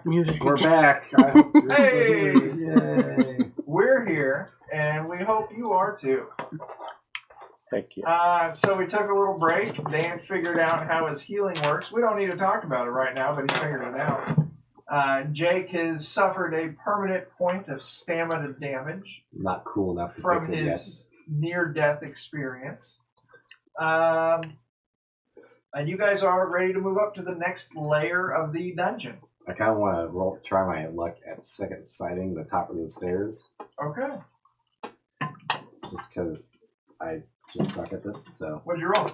music. We're back. Hey! Yay! We're here, and we hope you are too. Heck yeah. So we took a little break. Dan figured out how his healing works. We don't need to talk about it right now, but he figured it out. Jake has suffered a permanent point of stamina damage Not cool enough to from fix it yet. his near-death experience. And you guys are ready to move up to the next layer of the dungeon. I kind of want to try my luck at second sighting the top of the stairs. Okay. Just because I just suck at this. So What'd you roll?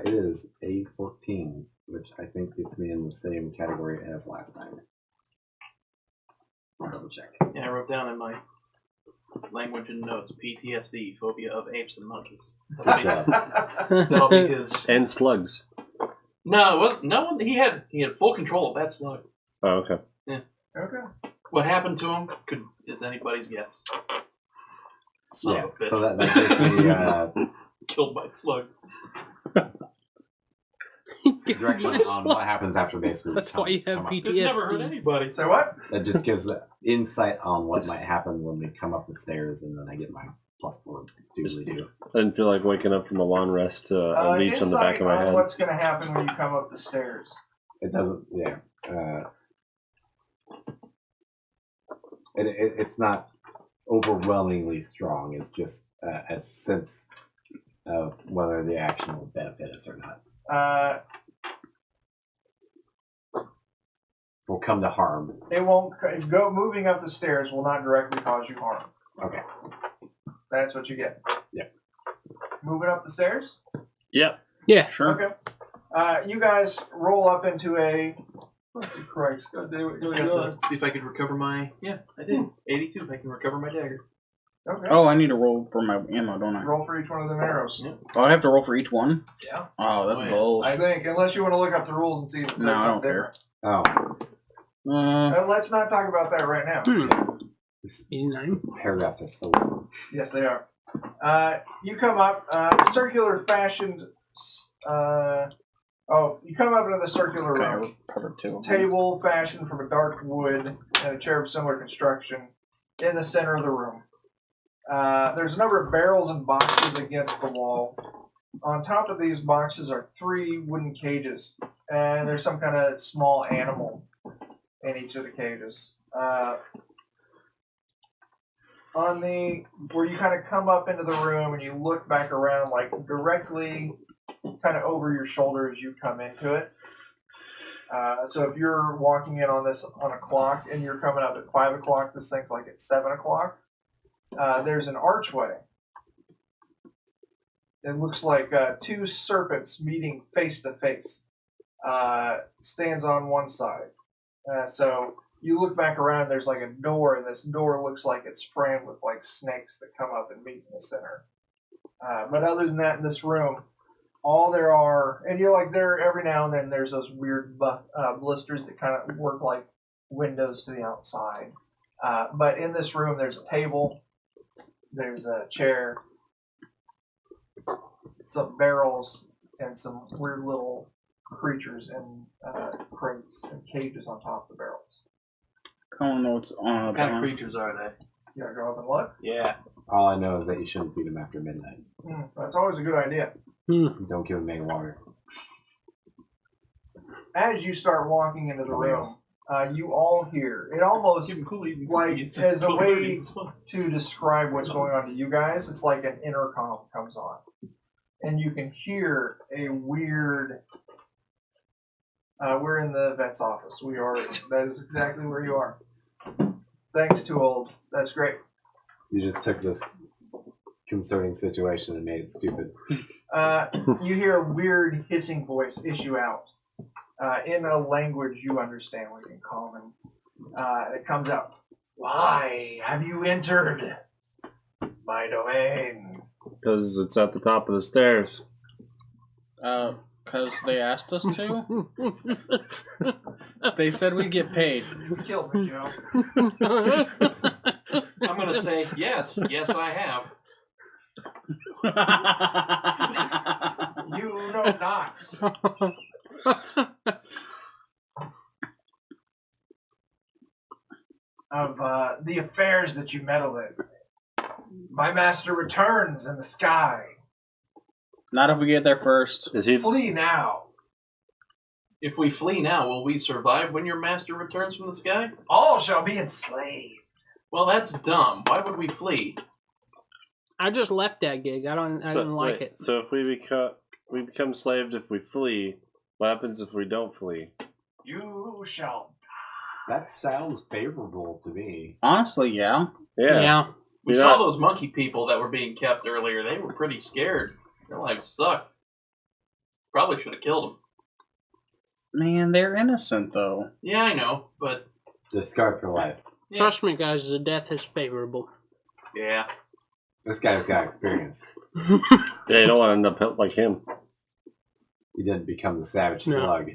it is a 14, which I think gets me in the same category as last time. I'll double check. Yeah, I wrote down in my language and notes PTSD, phobia of apes and monkeys. Good job. That'll be his. And slugs. No, it wasn't. No, he had full control of that slug. Oh, okay. Okay. What happened to him is anybody's guess. Son of a bitch. So that basically Killed by slug. direction on what happens after basically. That's why you have come up. PTSD. It's never hurt anybody. Say what? That just gives insight on what might happen when we come up the stairs, and then I get my +4 doodly-doo. I didn't feel like waking up from a long rest to a leech on the back of my insight on head. what's going to happen when you come up the stairs. It doesn't, yeah. It's not overwhelmingly strong. It's just a sense of whether the action will benefit us or not. Will come to harm. It won't moving up the stairs will not directly cause you harm. Okay. That's what you get. Yep. Moving up the stairs? Yep. Yeah, sure. Okay. You guys roll up into a... Christ, God damn it. I have to see if I could recover my... Yeah, I did. 82, I can recover my dagger. Okay. Oh, I need to roll for my ammo, don't I? Roll for each one of them arrows. Yeah. Oh, I have to roll for each one? Yeah. Oh, that's Oh, yeah. bullshit. I think, unless you want to look up the rules and see if it says No, I something don't care. different. Oh, Let's not talk about that right now. these 89. paragraphs are so long. Yes, they are. You come up, circular fashioned. You come up into the circular room. Covered two. Table fashioned from a dark wood and a chair of similar construction in the center of the room. There's a number of barrels and boxes against the wall. On top of these boxes are 3 wooden cages, and there's some kind of small animal in each of the cages. Where you kind of come up into the room and you look back around, like directly kind of over your shoulder as you come into it. So if you're walking in on a clock and you're coming up at 5 o'clock, this thing's like at 7 o'clock. There's an archway. It looks like 2 serpents meeting face to face. Stands on one side. So you look back around, there's like a door, and this door looks like it's framed with like snakes that come up and meet in the center. But other than that, in this room, all there are, and you're like, there every now and then there's those weird blisters that kind of work like windows to the outside. But in this room, there's a table, there's a chair, some barrels, and some weird little creatures in crates and cages on top of the barrels. I don't know what's on. What kind of creatures are they? You gotta go up and look? Yeah. All I know is that you shouldn't feed them after midnight. That's always a good idea. Don't give them any water. As you start walking into the room, you all hear, it almost, like, as a way to describe what's going on to you guys, it's like an intercom comes on. And you can hear a weird... we're in the vet's office. That is exactly where you are. Thanks, Too Old. That's great. You just took this concerning situation and made it stupid. You hear a weird hissing voice issue out in a language you understand, like in common. It comes out. Why have you entered my domain? Because it's at the top of the stairs. Because they asked us to? They said we'd get paid. You killed me, Joe. I'm going to say yes. Yes, I have. You know not. affairs that you meddle in. My master returns in the sky. Not if we get there first. Is he? Flee now. If we flee now, will we survive when your master returns from the sky? All shall be enslaved. Well, that's dumb. Why would we flee? I just left that gig. I didn't like it. So if we become slaves if we flee, what happens if we don't flee? You shall. That sounds favorable to me. Honestly, yeah. Yeah. We saw those monkey people that were being kept earlier. They were pretty scared. Their lives sucked. Probably should have killed them. Man, they're innocent, though. Yeah, I know, but... Discard for life. Yeah. Trust me, guys, the death is favorable. Yeah. This guy's got experience. Yeah, you don't want to end up like him. He didn't become the savage No. slug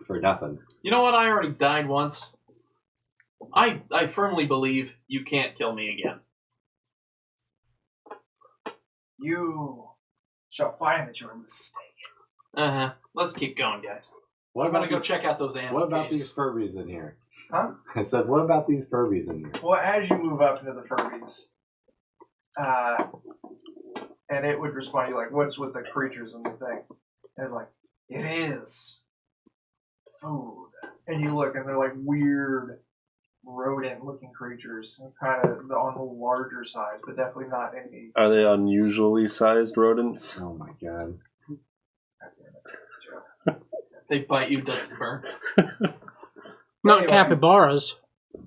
for nothing. You know what? I already died once. I firmly believe you can't kill me again. You shall find that you are mistaken. Uh-huh. Let's keep going, guys. What I'm gonna about go these, check out those animals. What about these Furbies in here? Huh? I said, what about these Furbies in here? Well, as you move up into the Furbies, and it would respond to you like, what's with the creatures and the thing? And it's like, it is food. And you look, and they're like weird rodent-looking creatures, kind of on the larger size, but definitely not any. Are they unusually sized rodents? Oh my god. If they bite you, does it burn? Not Anyway. capybaras.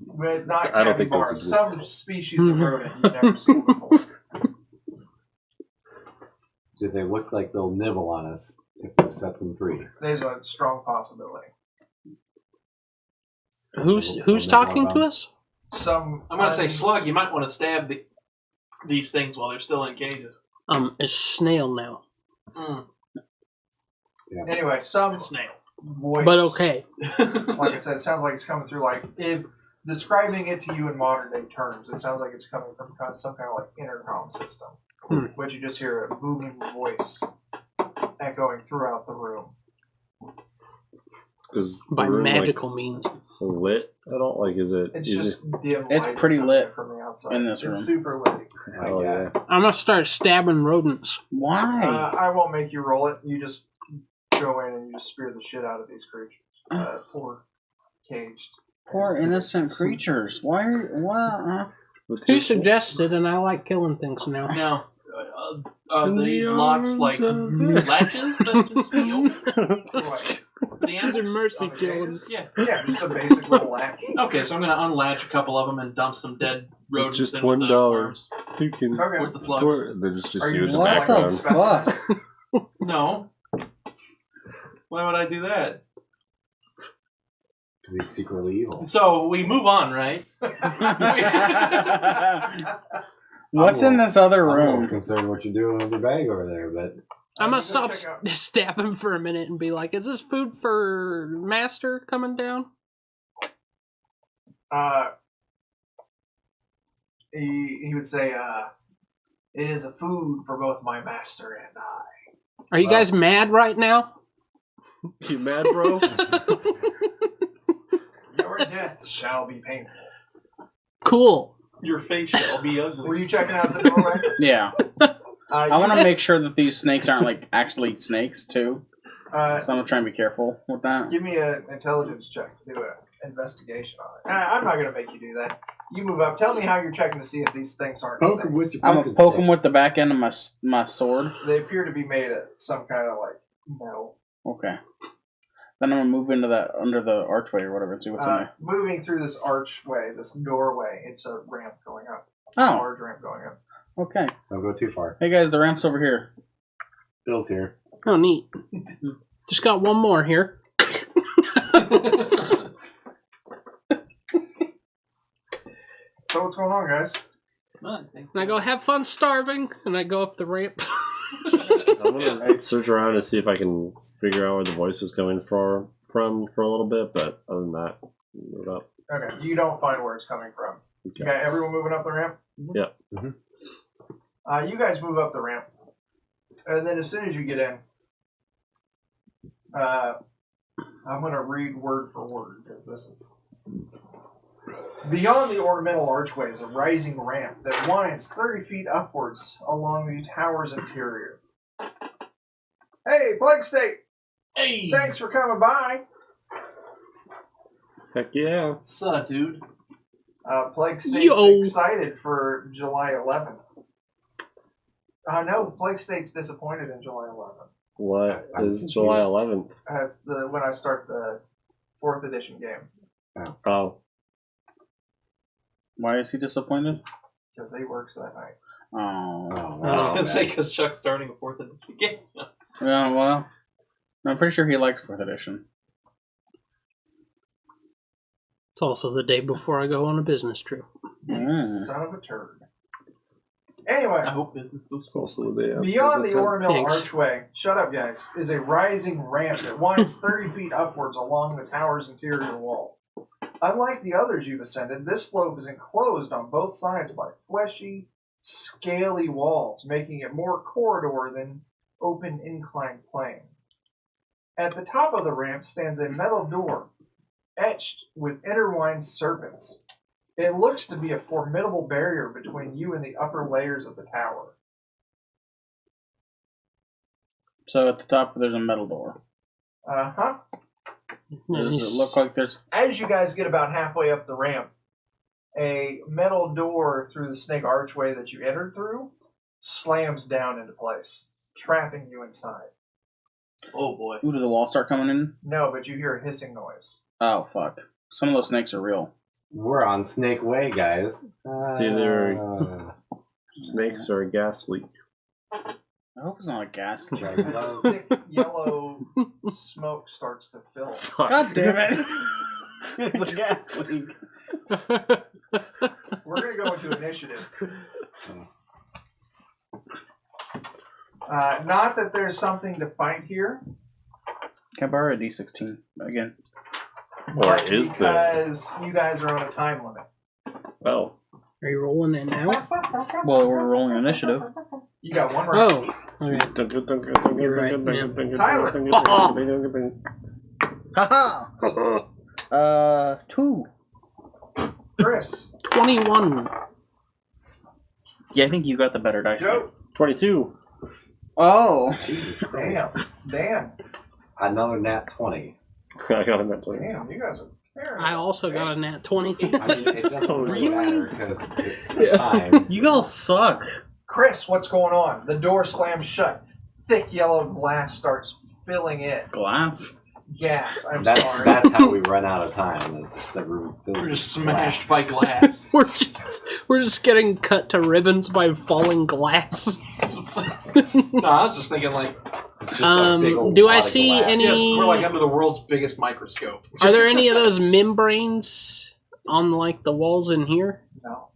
But not I don't think those capybaras. exist. Some species of rodent you've never seen before. Do they look like they'll nibble on us if we set them free? There's a strong possibility. Who's talking to us? Some. I'm gonna say, Slug, you might want to stab these things while they're still in cages. It's snail now. Anyway, some Snail. voice. But okay. Like I said, it sounds like it's coming through. Like if describing it to you in modern day terms, it sounds like it's coming from some kind of like intercom system. But you just hear a booming voice echoing throughout the room. Is the By room, magical means. lit? I don't like. Is it? It's is just dim. It's light pretty coming lit from the outside. in this room. It's super lit. Oh yeah. I'm gonna start stabbing rodents. Why? I won't make you roll it. You just go in and you just spear the shit out of these creatures. Poor caged. Poor innocent creatures. Why are Who suggested, and I like killing things now. Now, are these locks like latches that can be opened? Right. The These are answers? mercy On the killings. cages? Yeah. Yeah, just a basic little latch. Okay, so I'm gonna unlatch a couple of them and dump some dead rodents Just in with the $1. worms. You can. Okay. With the slugs. They just Are you use the just What the background. fuck? No. Why would I do that? Because he's secretly evil. So we move on, right? What's in this other I'm more room? concerned what you're doing with your bag over there, but I'm You gonna go stop check out- stabbing for a minute and be like, "Is this food for master coming down?" He would say, it is a food for both my master and I. Are you guys mad right now? You mad, bro? Your death shall be painful. Cool. Your face shall be Were ugly. you checking out the doorway? Yeah. I You- want to make sure that these snakes aren't like actually snakes too. So Uh, I'm gonna try and be careful with that. give me an intelligence check to do an investigation on it. I'm not going to make you do that. You move up. Tell me how you're checking to see if these things aren't poke him snakes. with your I'm poking gonna poke stick. them with the back end of my sword. They appear to be made of some kind of like metal. Okay. Then I'm gonna move into that under the archway or whatever and see what's in there. Moving through this archway, this doorway, it's a ramp going up. Oh, Large ramp going up. okay. Don't go too far. Hey guys, the ramp's over here. Bill's here. Oh, neat. Just got one more here. So what's going on, guys? And I go, "Have fun starving," and I go up the ramp. I'm gonna search around to see if I can figure out where the voice is coming from for a little bit, but other than that, move up. Okay, you don't find where it's coming from. Okay. Okay, everyone moving up the ramp? Yeah. You guys move up the ramp. And then as soon as you get in, I'm going to read word for word because this is Beyond the ornamental archway is a rising ramp that winds 30 feet upwards along the tower's interior. Hey, Plague State! Hey! Thanks for coming by! Heck yeah. Sup, dude? Plague State's Yo. excited for July 11th. No, Plague State's disappointed in July 11th. What I'm is July confused. 11th? That's when I start the 4th edition game. Oh. Why is he disappointed? Because they works that night. Oh. I was Oh, gonna say because Chuck's starting a 4th edition game. Yeah, well, I'm pretty sure he likes 4th edition. It's also the day before I go on a business trip. Son of a turd. Anyway. I hope business goes It's also the day after Beyond the the ornamental Thanks. archway, shut up guys, is a rising ramp that winds 30 feet upwards along the tower's interior wall. Unlike the others you've ascended, this slope is enclosed on both sides by fleshy, scaly walls, making it more corridor than open inclined plane. At the top of the ramp stands a metal door, etched with intertwined serpents. It looks to be a formidable barrier between you and the upper layers of the tower. So at the top, there's a metal door. Uh-huh. Does it look like there's... As you guys get about halfway up the ramp, a metal door through the snake archway that you entered through slams down into place, trapping you inside. Oh boy. Ooh, did the wall start coming in? No, but you hear a hissing noise. Oh, fuck. Some of those snakes are real. We're on Snake Way, guys. It's either snakes or a gas leak. I hope it's not a gas. As a thick yellow smoke starts to fill. God damn it! It's a gas leak. We're going to go into initiative. Not that there's something to fight here, Can I borrow a D16 again? but is there? because you guys are on a time limit. Oh. Are you rolling it now? Well, we're rolling initiative. You got one round. Oh, okay. You're right, Haha! 2. Chris, 21. Yeah, I think you got the better dice. Joe, 22. Oh! Jesus damn, Christ. Dan, Another nat 20. I got him at 20. damn, you guys are terrible. I also got a nat 20. I mean, it doesn't really matter because it's Yeah. time. You all suck. Chris, what's going on? The door slams shut. Thick yellow glass starts filling in. Glass? Gas, I'm That's sorry. that's how we run out of time. Is the room fills We're with just smashed glass. by glass. we're just getting cut to ribbons by falling glass. No, I was just thinking like, It's just a big old do I wad of see glass. any- yes, we're like under the world's biggest microscope. Are there any of those membranes on like the walls in here? No.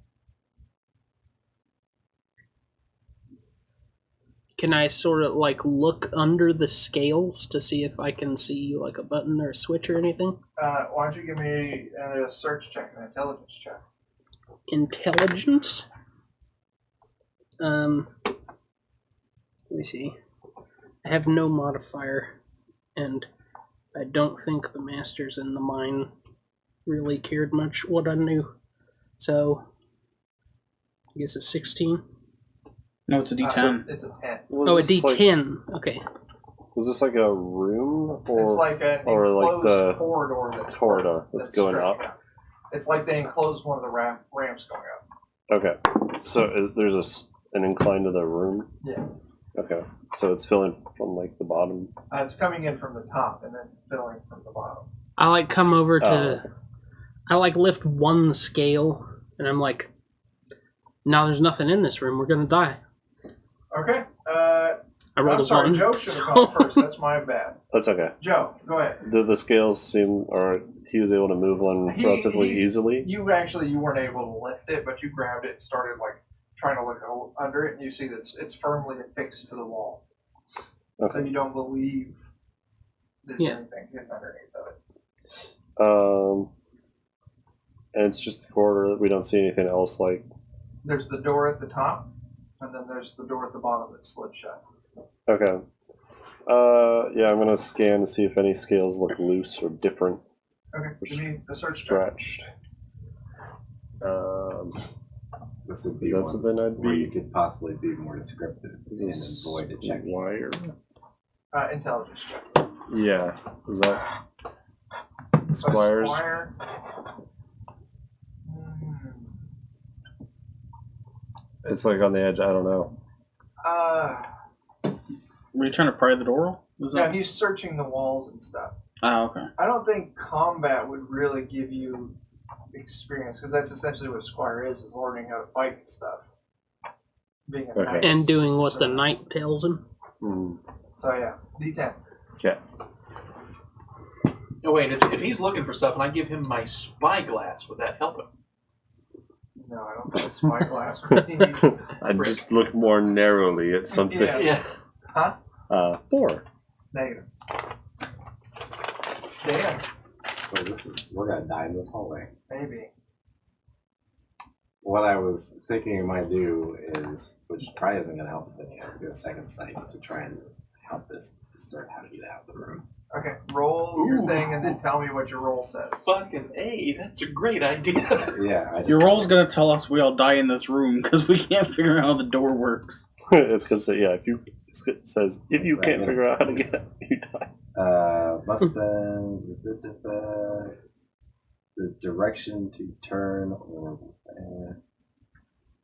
Can I sort of like look under the scales to see if I can see like a button or a switch or anything? Why don't you give me a search check, an intelligence check? Intelligence? Let me see. I have no modifier, and I don't think the masters in the mine really cared much what I knew. So, I guess it's 16. No, it's a D10. So it's a 10. Oh, a D10. Okay. Was this like a room or It's like an or like enclosed the corridor that's that's going up? stretched out. It's like they enclosed one of the ramps going up. Okay, so there's an incline to the room. Yeah. Okay, so it's filling from like the bottom. It's coming in from the top and then filling from the bottom. I like come over to. Oh. I like lift one scale, and I'm like, "No, there's nothing in this room. We're gonna die." Okay. I rolled I'm a sorry, 1. Joe should have gone first. That's my bad. That's okay. Joe, go ahead. Did the scales seem, or he was able to move one relatively easily? You weren't able to lift it, but you grabbed it and started like trying to look under it, and you see that it's firmly affixed to the wall. Okay. So you don't believe there's Yeah. anything hidden underneath of it. And it's just the corridor. We don't see anything else like. There's the door at the top, and then there's the door at the bottom that slid shut. Okay. Yeah, I'm gonna scan to see if any scales look loose or different, Okay, give me a search check. stretched. This would be That's one something I'd where you be. could possibly be more descriptive Is and this avoid a check. wire? Intelligence check. Yeah. Is that A Squires? squire. It's like on the edge. I don't know. Were you trying to pry the door? Was Yeah, that? he's searching the walls and stuff. Oh, okay. I don't think combat would really give you experience because that's essentially what a squire is learning how to fight and stuff. Being a Okay. knight. And doing what the So- knight tells him. Hmm. So yeah, D10. Okay. Oh wait, if he's looking for stuff and I give him my spyglass, would that help him? No, I don't got a spyglass. What do you need? I just look more narrowly at something. Yeah. Huh? 4. Negative. Dan, So we're gonna die in this hallway. maybe. What I was thinking I might do is, which probably isn't gonna help us any, I was gonna second sight to try and help us discern how to get out of the room. Okay, roll your Ooh. thing and then tell me what your roll says. Fucking A, that's a great idea. Yeah, I just Your roll's gonna tell us we all die in this room because we can't figure out how the door works. It's gonna say, yeah. It says if you can't Right, figure out how to get out, you die. must spend the direction to turn or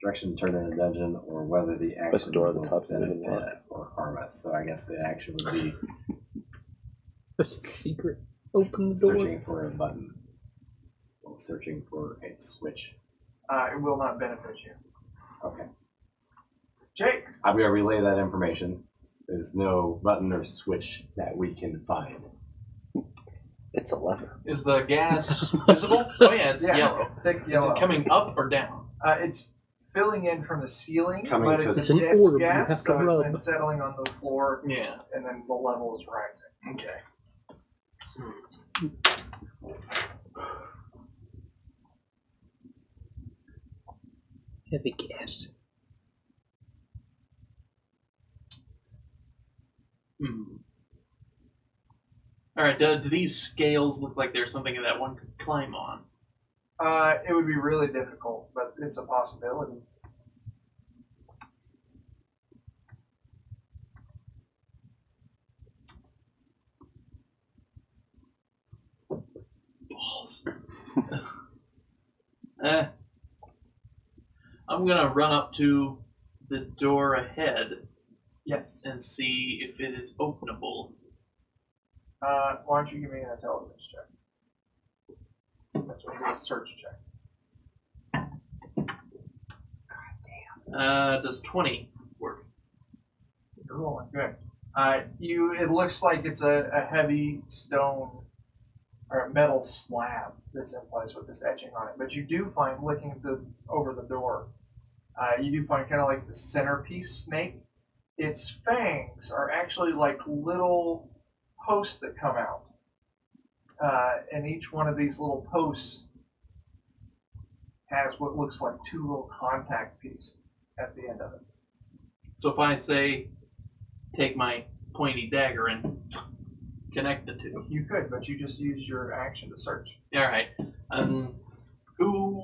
direction to turn in a dungeon or whether the action door at the will top's not even benefit locked. or harm us. So I guess the action would be What's the secret? Open the door. searching for a button or searching for a switch. It will not benefit you. Okay. Jake, I'm going to relay that information. There's no button or switch that we can find. It's a lever. Is the gas visible? Oh yeah, it's Yeah. yellow. thick Is yellow. it coming up or down? It's filling in from the ceiling, Coming but to it's It's a an dense orb you gas, have to so it's rub. then settling on the floor, Yeah. and then the level is rising. Okay. Heavy gas. All right. Do these scales look like there's something that one could climb on? It would be really difficult, but it's a possibility. Balls. I'm gonna run up to the door ahead Yes. and see if it is openable. Why don't you give me an intelligence check? That's what a search check. Does 20 work? You're rolling good. It looks like it's a heavy stone or a metal slab that's in place with this etching on it. But you do find, looking over the door, you do find kind of like the centerpiece snake. Its fangs are actually like little posts that come out. And each one of these little posts has what looks like two little contact pieces at the end of it. So if I say, take my pointy dagger and connect the two. You could, but you just use your action to search. All right. Who?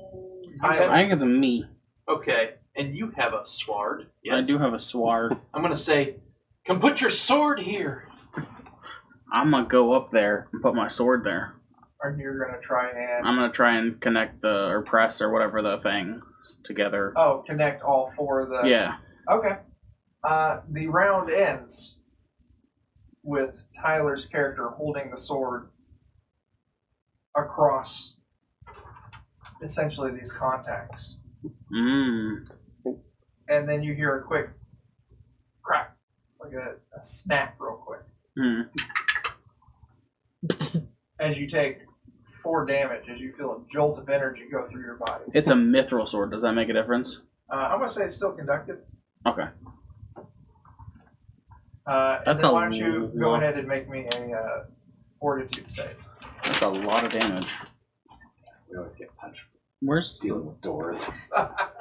Tyler. I think it's a me. Okay, and you have a sword. Yes. I do have a sword. I'm gonna say, come put your sword here. I'm gonna go up there and put my sword there. Or you're going to try and... I'm gonna try and connect or press or whatever the things together. Oh, connect all four of the... Yeah. Okay. The round ends with Tyler's character holding the sword across essentially these contacts. Mmm. And then you hear a quick crack, like a snap real quick, Mm. as you take 4 damage, as you feel a jolt of energy go through your body. It's a mithril sword. Does that make a difference? I'm going to say it's still conductive. Okay. And That's then a why don't you go lot. ahead and make me a fortitude save. That's a lot of damage. We always get punched for Where's dealing with doors.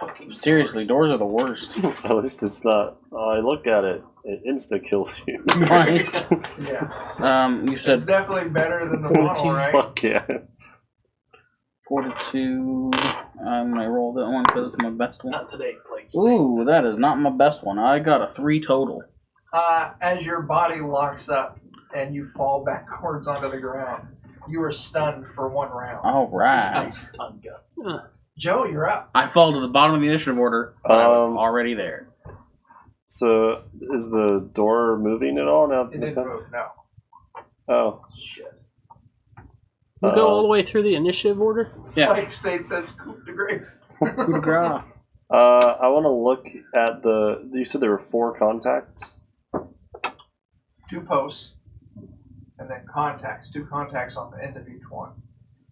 Fucking seriously? Doors are the worst. At least it's not. I look at it. It insta kills you. Right. Yeah. You said It's definitely better than the model, right? Fuck yeah. Fortitude. I'm gonna roll that one because it's my best one. Not today, please. Ooh, that is not my best one. I got a 3 total. As your body locks up and you fall backwards onto the ground, you are stunned for 1 round. All right. Nice stun gun. Joe, you're up. I fall to the bottom of the initiative order, but I was already there. So, is the door moving at all now? It didn't move, no. Oh. Shit. We go all the way through the initiative order? Yeah. Like State says, coup de grace. Coup de grace. I want to look at the... You said there were 4 contacts? 2 posts, and then contacts. 2 contacts on the end of each one.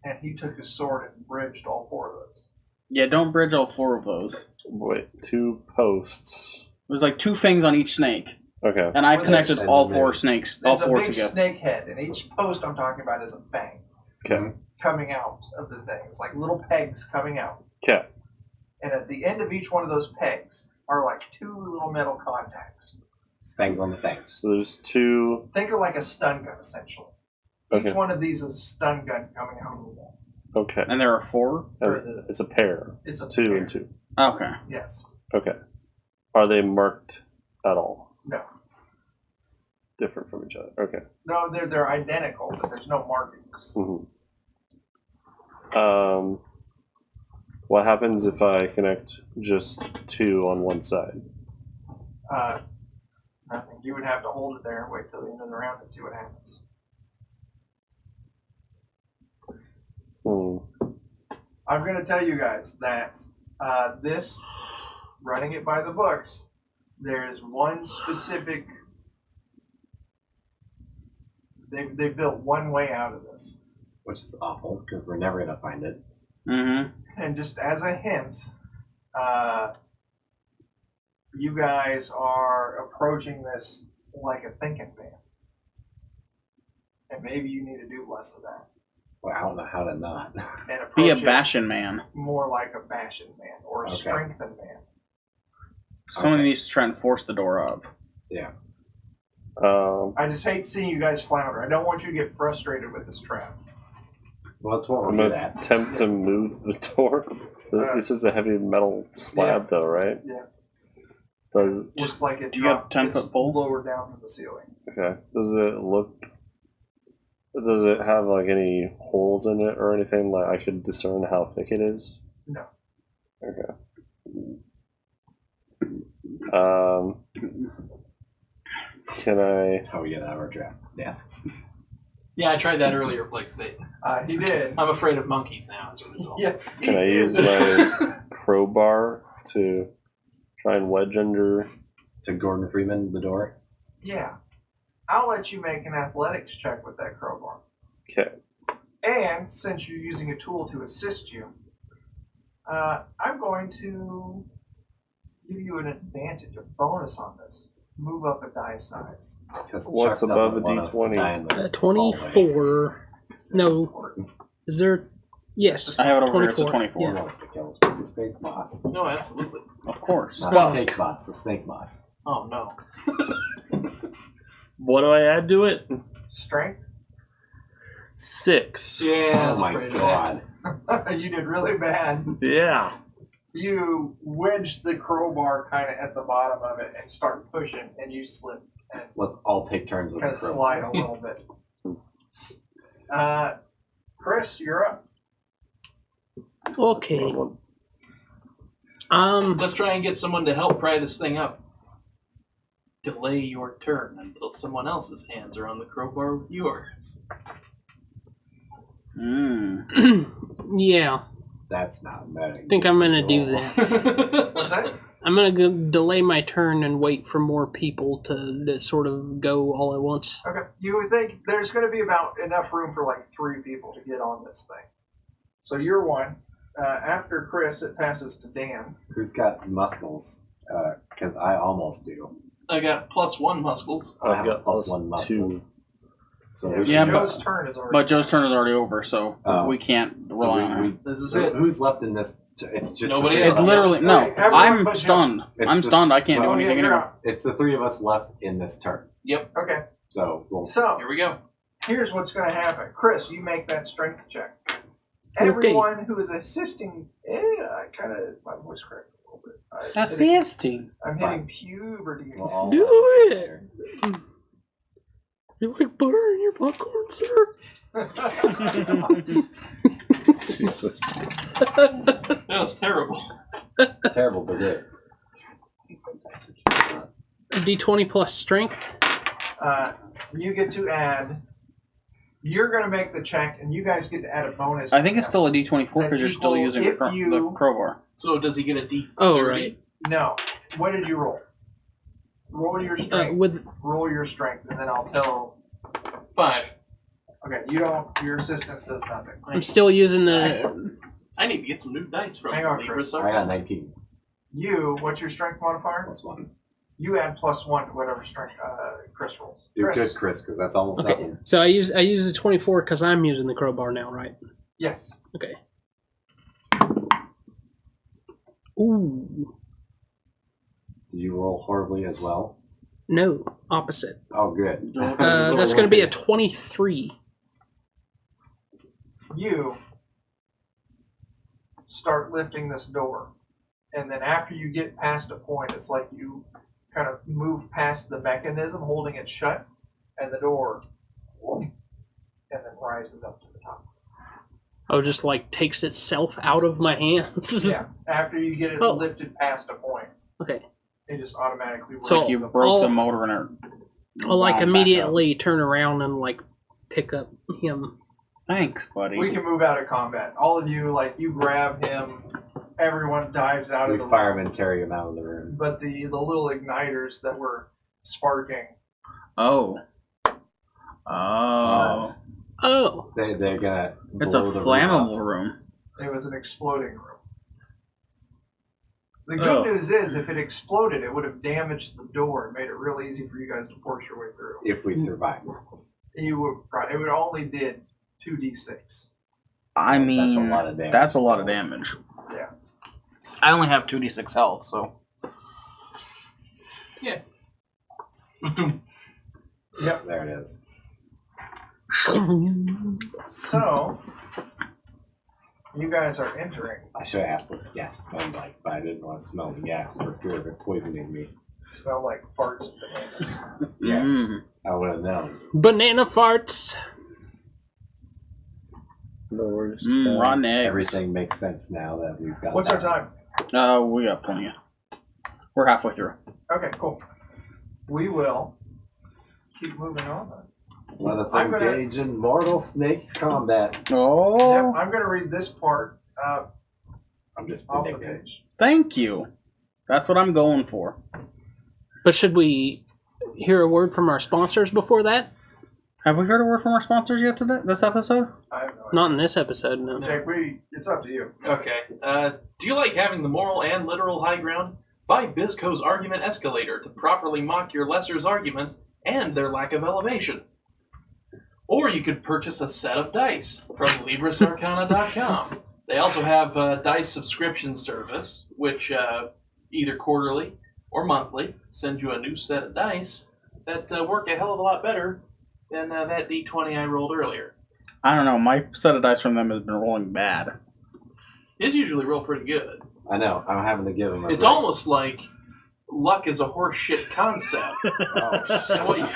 And he took his sword and bridged all 4 of those. Yeah, don't bridge all 4 of those. Wait, 2 posts. There's like 2 things on each snake. Okay. And I Well, connected there's- all 4 snakes, all It's a 4 big together. snake head, and each post I'm talking about is a fang Okay. coming out of the thing. It's like little pegs coming out. Okay. And at the end of each one of those pegs are like 2 little metal contacts. Fangs on the fangs. So there's 2... Think of like a stun gun, essentially. Okay. Each one of these is a stun gun coming out of the wall. Okay. And there are 4? It's a pair. It's a 2 pair. and 2. Okay. Yes. Okay. Are they marked at all? No. Different from each other. Okay. No, they're identical, but there's no markings. What happens if I connect just 2 on one side? Nothing. You would have to hold it there and wait till the end of the round and see what happens. I'm going to tell you guys that this, running it by the books, there's one specific... They built one way out of this. Which is awful, because we're never going to find it. Mm-hmm. And just as a hint, you guys are approaching this like a thinking man. And maybe you need to do less of that. Well, I don't know how to not. And approach Be a it bastion man. more like a bastion man or a Okay. strengthened man. Someone needs to try and force the door up. Yeah. I just hate seeing you guys flounder. I don't want you to get frustrated with this trap. Well, that's what I'm we'll do going to that. attempt to move the door. This is a heavy metal slab, though, right? Yeah. Does Looks like it do you have dropped. 10-foot It's pole? lower down from the ceiling. Okay. Does it look... Does it have, like, any holes in it or anything? Like, I could discern how thick it is? No. Okay. Can I... That's how we get out of our trap. Death. Yeah, I tried that earlier, Blake State. He did. I'm afraid of monkeys now as a result. Yes. Can I use my crowbar to try and wedge under? To Gordon Freeman, the door. Yeah. I'll let you make an athletics check with that crowbar. Okay. And since you're using a tool to assist you, I'm going to give you an advantage, a bonus on this. Move up a die size. Because What's Chuck above doesn't a want us to D20? die in the 24. No. Is there... Yes. I have it over here. It's a 24. 24. Who wants to kill us with the snake boss? No, absolutely. Of course. Not Well- the cake boss, the snake boss. Oh, no. What do I add to it? Strength? 6. Yeah, Oh my god. You did really bad. Yeah. You wedge the crowbar kind of at the bottom of it and start pushing, and you slip and Let's all take turns with kind the of crowbar. slide a little bit. Chris, you're up. Okay. Let's try and get someone to help pry this thing up. Delay your turn until someone else's hands are on the crowbar with yours. Yeah. That's not bad. I think I'm going to do that. What's that? I'm going to delay my turn and wait for more people to sort of go all at once. Okay. You would think there's going to be about enough room for like 3 people to get on this thing. So you're one. After Chris, it passes to Dan. Who's got muscles? Because I almost do. I got +1 muscles. I have got plus one +2. muscles. So Yeah, we should Yeah, Joe's turn is already. But Joe's turn is already over, so Oh. we can't so rely on her. This is so it. who's left in this? It's just Nobody the three else. of It's us. literally... No, Okay, everyone I'm but stunned. It's I'm the- stunned. I can't do well, anything you're anymore. up. It's the 3 of us left in this turn. Yep. Okay. So we'll So Here we go. here's what's going to happen. Chris, you make that strength check. everyone who is assisting. I kind of my voice cracked a little bit. Assisting. I'm hitting puberty. We'll all Do watch it. You like butter in your popcorn, sir? Jesus. That was terrible. Terrible, but good. D20 plus strength. You get to add. You're going to make the check, and you guys get to add a bonus. I think it's still a D24 because That's you're still equal using if the you- crowbar. So does he get a D30? Oh, right. No. What did you roll? Roll your strength. With Roll your strength, and then I'll tell. 5. Okay, you don't. Your assistance does nothing. I'm still using the. I need to get some new dice from Hang on, Libra Chris. I got 19 You. What's your strength modifier? plus 1. You add +1 to whatever strength Chris rolls. Do Chris. good, Chris, because that's almost Okay, nothing. so I use the 24 because I'm using the crowbar now, right? Yes. Okay. Ooh, Did you roll horribly as well? no, opposite. Oh, good. That's going to be a 23. You start lifting this door, and then after you get past a point, it's like you kind of move past the mechanism holding it shut, and the door, and then rises up to the top. Oh, just like takes itself out of my hands. Yeah. After you get it Oh. lifted past a point, Okay. it just automatically. So raises You up. broke the I'll- motor in her. I'll like Wound back immediately turn around and like pick up him. Thanks, buddy. We can move out of combat. All of you, like, you grab him. Everyone dives out We of the room. firemen carry him out of the room. But the little igniters that were sparking. Oh. Oh. Oh, They're gonna. It's a blow the roof flammable up. room. It was an exploding room. The good Oh. news is, if it exploded, it would have damaged the door and made it real easy for you guys to force your way through. If we survived. You would probably, it would only did 2d6. I mean, That's a lot of damage. That's a lot of damage. Yeah. I only have 2d6 health, so. Yeah. Yep. There it is. So, you guys are entering. I should have asked what gas smelled like, but I didn't want to smell the gas for fear of it poisoning me. Smell like farts and bananas. Yeah, Mm. I would have known. banana farts. No worries. Rotten eggs. Everything makes sense now that we've got. What's our time? We got plenty of. We're halfway through. Okay, cool. We will keep moving on then. Let us I'm gonna- engage in mortal snake combat. Oh, Yep, I'm going to read this part I'm just off the predicting. page. thank you. That's what I'm going for. But should we hear a word from our sponsors before that? Have we heard a word from our sponsors yet today? This episode? I have no idea. Not in this episode, no. Jake, it's up to you. Okay. Do you like having the moral and literal high ground? Buy Bizco's Argument Escalator to properly mock your lesser's arguments and their lack of elevation. Or you could purchase a set of dice from LibrasArcana.com. They also have a dice subscription service, which either quarterly or monthly sends you a new set of dice that work a hell of a lot better than that D20 I rolled earlier. I don't know. My set of dice from them has been rolling bad. It usually roll pretty good. I know. I'm having to give him a It's break. almost like luck is a horseshit concept. Oh,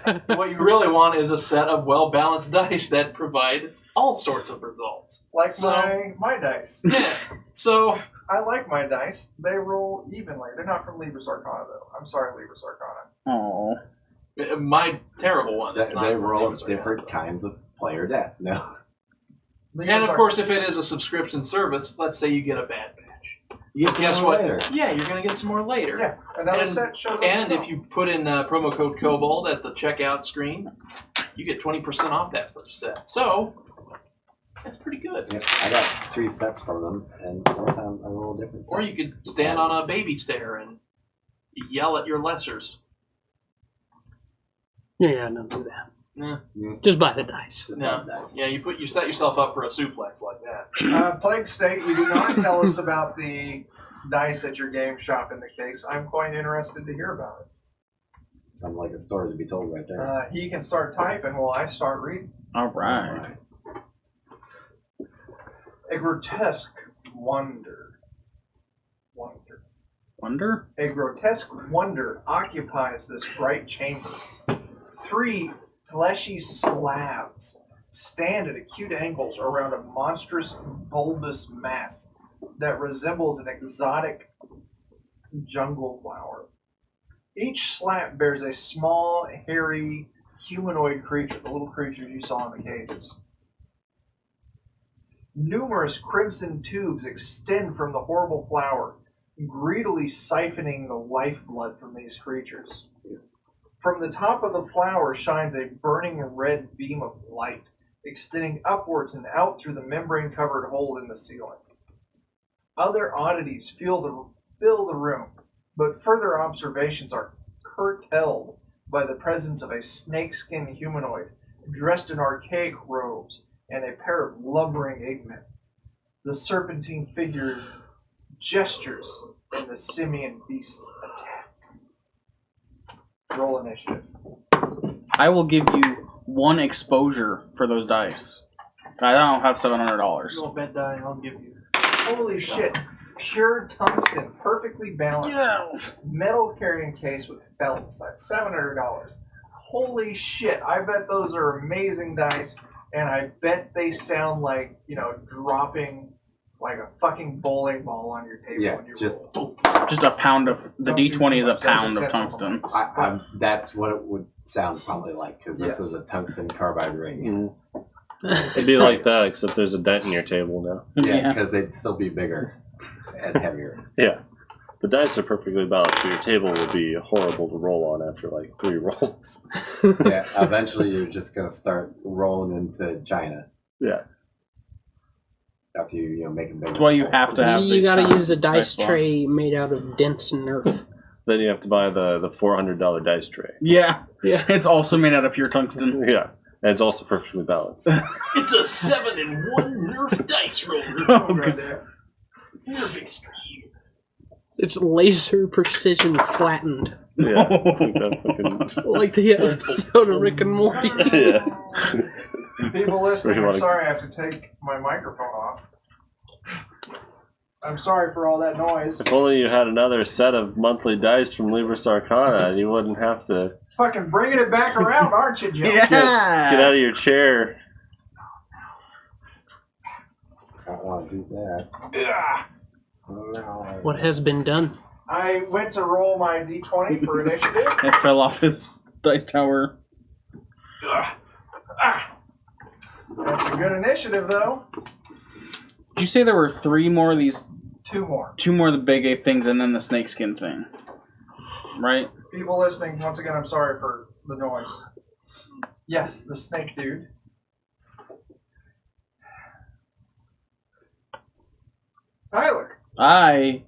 And what you really want is a set of well-balanced dice that provide all sorts of results. Like So- my dice. Yeah. So, I like my dice. They roll evenly. They're not from Libras Arcana, though. I'm sorry, Libras Arcana. Oh. my terrible one is They not roll Libras Arcana, different so. kinds of player death. No. And of course, if it is a subscription service, let's say you get a bad patch. You get to Guess know what? later. Yeah, you're going to get some more later. Yeah, another And- set shows up. And as if you put in promo code Kobold at the checkout screen, you get 20% off that first set. So, that's pretty good. Yep, I got 3 sets from them, and sometimes I roll a different set. Or you could stand on a baby stair and yell at your lessers. Yeah, don't do that. Yeah. Just buy the dice. No. Yeah, you set yourself up for a suplex like that. Plague State, you do not tell us about the dice at your game shop in the case. I'm quite interested to hear about it. Sounds like a story to be told right there. He can start typing while I start reading. All right. A grotesque wonder. Wonder? A grotesque wonder occupies this bright chamber. 3 fleshy slabs stand at acute angles around a monstrous bulbous mass that resembles an exotic jungle flower. Each slab bears a small, hairy, humanoid creature, the little creatures you saw in the cages. Numerous crimson tubes extend from the horrible flower, greedily siphoning the lifeblood from these creatures. From the top of the flower shines a burning red beam of light, extending upwards and out through the membrane-covered hole in the ceiling. Other oddities fill the room, but further observations are curtailed by the presence of a snakeskin humanoid dressed in archaic robes and a pair of lumbering eggmen. The serpentine figure gestures and the simian beast attack. Roll initiative. I will give you 1 exposure for those dice. I don't have $700. Roll bet die, I'll give you. Holy shit. Pure tungsten, perfectly balanced. Metal carrying case with felt inside. $700. Holy shit. I bet those are amazing dice, and I bet they sound like, dropping like a fucking bowling ball on your table Yeah, when you just roll. Just a pound of... The Don't do D20 is too a much. That's pound of that's tungsten. That's what it would sound probably like, because this Yes. is a tungsten carbide ring. It'd be like that, except there's a dent in your table now. Yeah, because they'd still be bigger and heavier. Yeah. The dice are perfectly balanced, but your table will be horrible to roll on after like 3 rolls. Yeah, eventually you're just going to start rolling into China Yeah. after you make them bigger. That's why you have to have You these gotta kind of use a dice blocks. tray made out of dense Nerf. Then you have to buy the $400 dice tray. Yeah. Yeah. It's also made out of pure tungsten. Yeah. And it's also perfectly balanced. It's a 7-in-1 Nerf dice roller. Oh, Right good. there. Nerf Extreme. It's laser precision flattened. Yeah. That fucking, Like the episode of Rick and Morty. yeah. People listening, Where you I'm wanna- sorry I have to take my microphone off. I'm sorry for all that noise. If only you had another set of monthly dice from Libris Arcana, and you wouldn't have to Fucking bringing it back around, aren't you, Joe? Yeah. get out of your chair. I don't want to do that. Ugh. No. What has been done? I went to roll my d20 for initiative. It fell off his dice tower. That's a good initiative, though. Did you say there were 3 more of these? 2 more. 2 more of the big ape things and then the snakeskin thing. Right? People listening, once again, I'm sorry for the noise. Yes, the snake dude. Tyler. I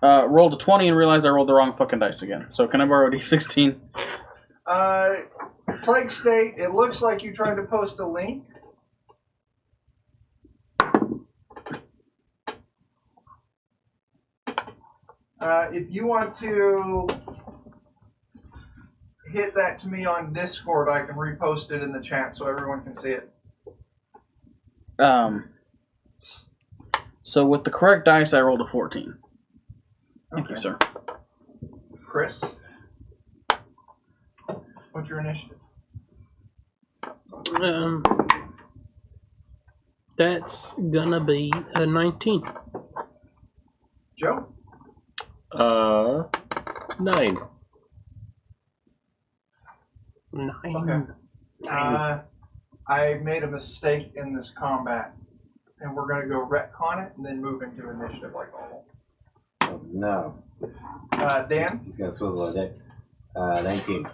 rolled a 20 and realized I rolled the wrong fucking dice again. So can I borrow a D16? Plague State, it looks like you tried to post a link. If you want to hit that to me on Discord, I can repost it in the chat so everyone can see it. So with the correct dice, I rolled a 14. Thank you, sir. Chris? What's your initiative? That's gonna be a 19. Joe? 9. 9. Okay. I made a mistake in this combat, and we're going to go retcon it and then move into initiative like normal. Oh, no. Dan? He's going to swivel the dice. 19.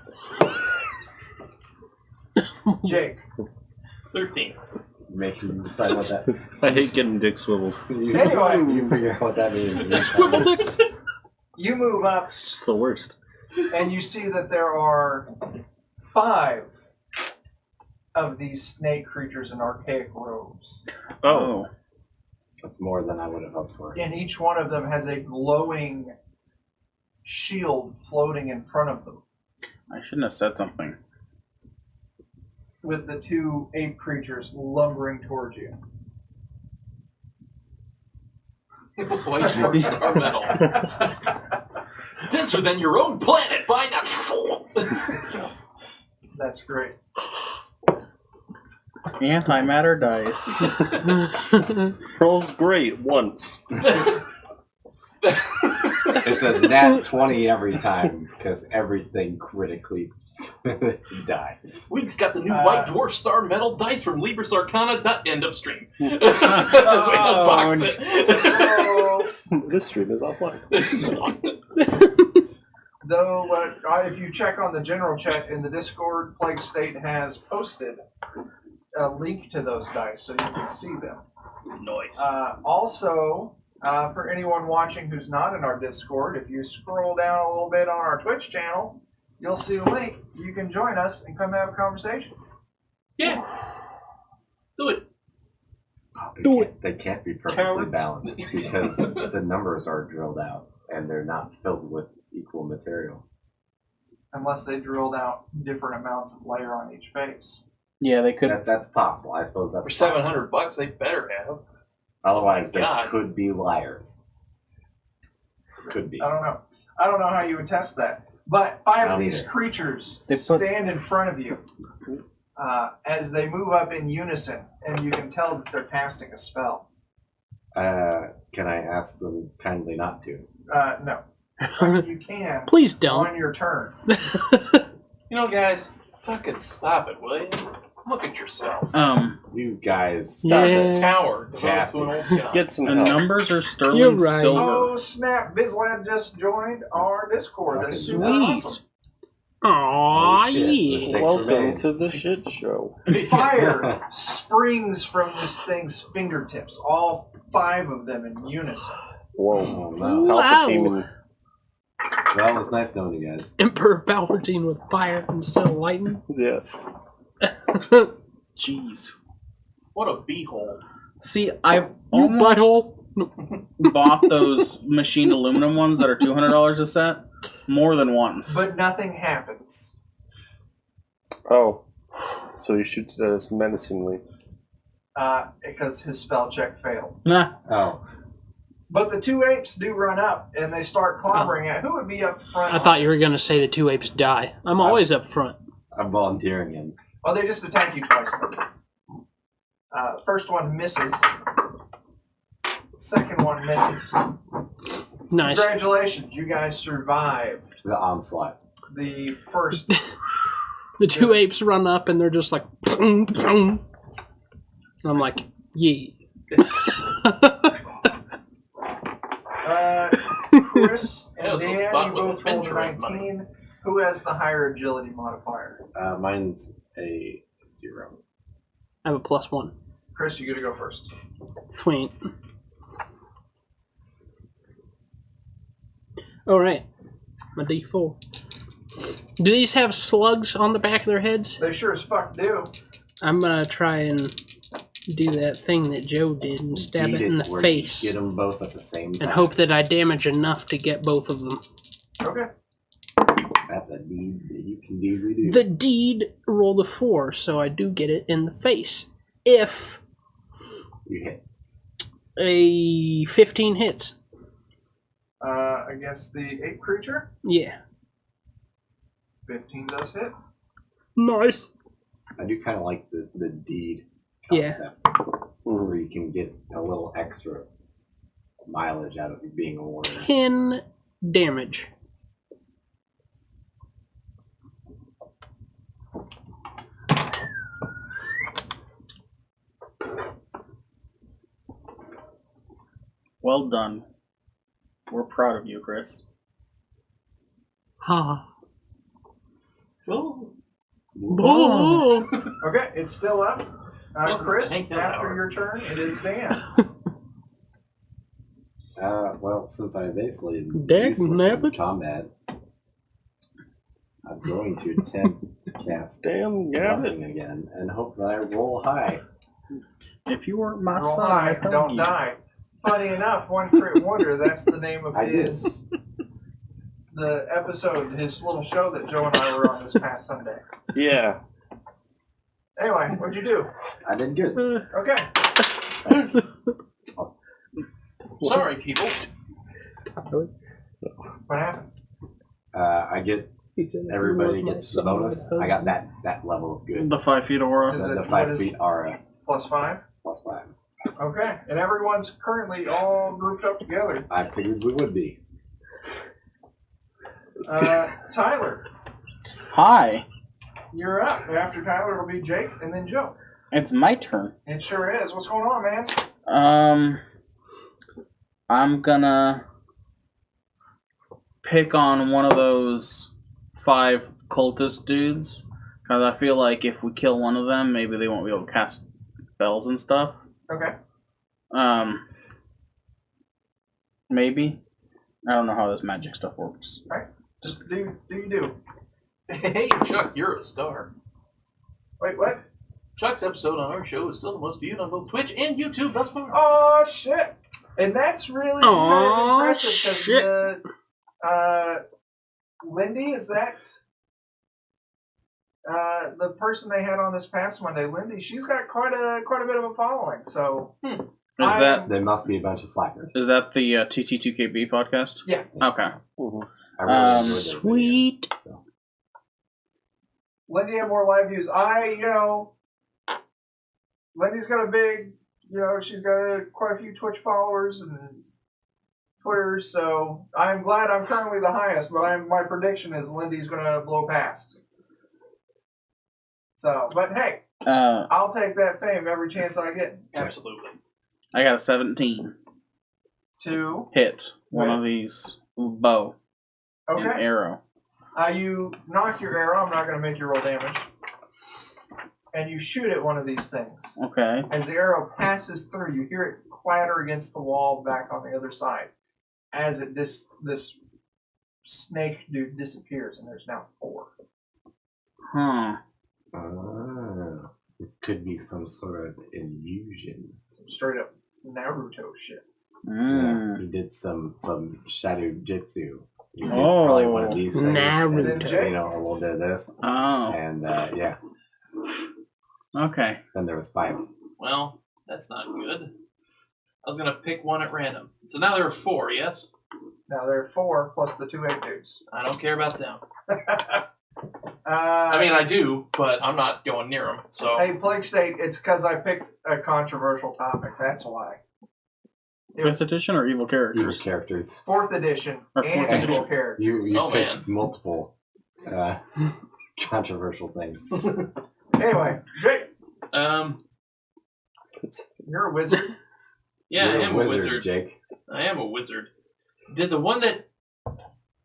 Jake? 13. Make you decide what that I hate getting dick swiveled. Anyway. You figure out what that means. Swivel dick! You move up, It's just the worst. and you see that there are 5 of these snake creatures in archaic robes. Oh. That's more than I would have hoped for. And each one of them has a glowing shield floating in front of them, I shouldn't have said something. with the 2 ape creatures lumbering towards you. White dwarf star metal. Denser than your own planet by now. That's great. Antimatter dice. Rolls great once. It's a nat 20 every time because everything critically dies. Week's got the new White Dwarf Star Metal dice from Libris Arcana. End of stream. As we unbox it. So, This stream is offline. though, if you check on the general chat in the Discord, Plague State has posted a link to those dice so you can see them. Nice. Also, for anyone watching who's not in our Discord, if you scroll down a little bit on our Twitch channel, you'll see a link. You can join us and come have a conversation. Yeah. Do it. They can't be perfectly Cowards. balanced because the numbers are drilled out and they're not filled with equal material. Unless they drilled out different amounts of layer on each face. Yeah, they could. That's possible. I suppose that's For possible. $700, they better have. Otherwise, they God. could be liars. Could be. I don't know. I don't know how you would test that. But 5 of these either. creatures They put- stand in front of you as they move up in unison, and you can tell that they're casting a spell. Can I ask them kindly not to? No. But you can Please don't. on your turn. You know, guys, fucking stop it, will you? Look at yourself. You guys, Stop Yeah. the tower. Devoted Cassie. to an old gun. Get some The help. numbers are sterling You're right. silver. Oh, snap. Bizlab just joined our Discord. That's super Sweet. awesome. Aw, Oh, shit. yeah. Mistakes were Welcome made. to the shit show. Fire springs from this thing's fingertips, all 5 of them in unison. Whoa. Oh, no. Palpatine Wow. and Well, it's nice knowing you guys. Emperor Palpatine with fire instead of lightning. yeah. Jeez. What a beehole. See, I've You almost butthole. bought those machined aluminum ones that are $200 a set more than once. But nothing happens. Oh. So he shoots at us menacingly. Because his spell check failed. Nah. Oh, But the 2 apes do run up, and they start clobbering at who would be up front. I thought you were going to say the 2 apes die. I'm always up front. I'm volunteering in. Oh, they just attack you twice then. First one misses. Second one misses. Nice. Congratulations, you guys survived The onslaught. the first. The 2 apes run up and they're just like, "Pum, pum." And I'm like, yeah. Chris Yeah, and it was Dan, fun you with both the rolled a Pinterest 19. Who has the higher agility modifier? Mine's a 0. I have a +1. Chris, you get to go first. Sweet. Alright. My D4. Do these have slugs on the back of their heads? They sure as fuck do. I'm gonna try and do that thing that Joe did and stab Beat it in the where face. You get them both at the same time. And hope that I damage enough to get both of them. Okay. That's a deed that you can do. The deed rolled a 4, so I do get it in the face. If You hit. a 15 hits. Against the ape creature, Yeah. 15 does hit. Nice. I do kind of like the deed Yeah. concept, where you can get a little extra mileage out of being a warrior. 10 damage. Well done. We're proud of you, Chris. Ha. Oh. Oh. Okay, it's still up. Chris, Thank you. after your turn, it is Dan. Well, since I basically am Dag useless in nabbit. combat, I'm going to attempt to cast Damn, Blessing again and hope that I roll high. If you weren't my Roll son, high, I'd hug don't you. die. Funny enough, One Crit Wonder, that's the name of I did. the episode, his little show that Joe and I were on this past Sunday. Yeah. Anyway, what'd you do? I did good. Okay. That's Sorry, people. Tyler, What happened? I get he said, everybody "You want gets my the bonus. son, I got that level of good. The 5 feet aura. Is The it- 5 what is- feet aura +5? +5. Okay. And everyone's currently all grouped up together. I figured we would be. Tyler, Hi. you're up. After Tyler, it'll be Jake and then Joe. It's my turn. It sure is. What's going on, man? I'm gonna pick on one of those 5 cultist dudes. Because I feel like if we kill one of them, maybe they won't be able to cast spells and stuff. Okay. Maybe. I don't know how this magic stuff works. Just do you do. Hey, Chuck, you're a star. Wait, what? Chuck's episode on our show is still the most viewed on both Twitch and YouTube thus far. Oh, shit. And that's really Aw, impressive because shit. Lindy, is that the person they had on this past Monday? Lindy, she's got quite a bit of a following. So Is that There must be a bunch of slackers. the TT2KB podcast? yeah, Okay. I really enjoyed those Sweet. videos, so. Lindy had more live views. Lindy's got a big, she's got quite a few Twitch followers and Twitter. So I'm glad I'm currently the highest, but my prediction is Lindy's gonna blow past. So, but hey, I'll take that fame every chance I get. Absolutely. I got a 17. To Hit one Right. of these bow and okay, arrow. you knock your arrow. I'm not gonna make you roll damage, and you shoot at one of these things. Okay. As the arrow passes through, you hear it clatter against the wall back on the other side. As this snake dude disappears, and there's now 4. Huh. It could be some sort of illusion. Some straight up Naruto shit. Mm. Yeah, he did some shadow jitsu. He did Oh. probably one of these things. And then, Naruto. a little bit of this. Oh. And yeah, Okay. then there was 5. Well, that's not good. I was going to pick one at random. So now there are 4, yes? Now there are 4 plus the 2 8 dudes. I don't care about them. I I mean, I do, but I'm not going near them. So hey, Plague State, it's because I picked a controversial topic. That's why. It 5th was edition or evil Evil characters? characters. 4th edition Or and 4th evil edition. characters. You Oh, picked man. multiple controversial things. Anyway, Jake, It's you're a wizard. yeah, You're I am a wizard. Jake. I am a wizard. Did the one that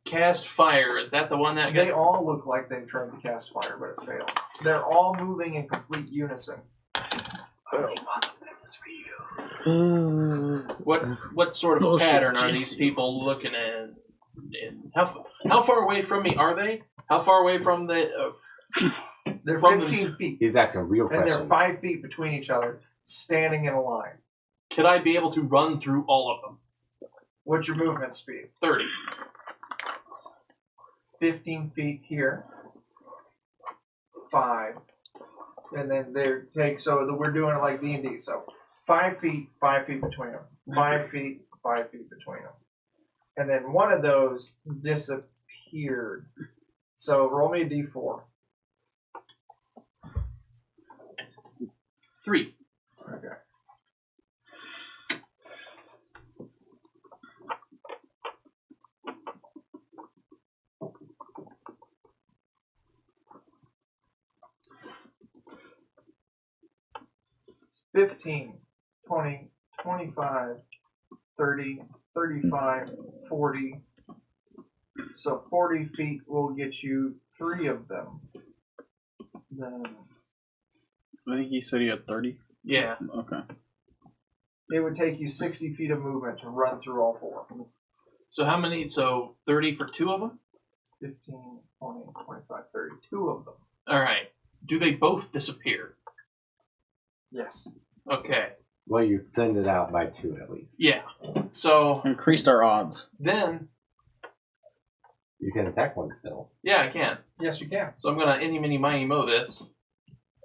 cast fire, is that the one that They got... all look like they tried to cast fire, but it failed. They're all moving in complete unison. What sort of Bullshit, pattern are these Jitsu. people looking at? And how far away from me are they? How far away from the... They're From 15 feet, He's asking real and questions. they're 5 feet between each other, standing in a line. Could I be able to run through all of them? What's your movement speed? 30. 15 feet here. 5. And then we're doing it like D&D. So 5 feet, 5 feet between them. 5 feet, 5 feet between them. And then one of those disappeared. So roll me a d4. 3. Okay. $15, $20, $25, $30, $35, $40. So 40 feet will get you 3 of them. Then I think you said you had 30. Yeah. Okay. it would take you 60 feet of movement to run through all 4. So how many? So 30 for 2 of them? 15, 20, 25, 30. 2 of them. All right. Do they both disappear? Yes. Okay. Well, you thinned it out by 2 at least. Yeah. So Increased our odds. then, You can attack one still. yeah, I can. Yes, you can. So I'm gonna any mini miny mo this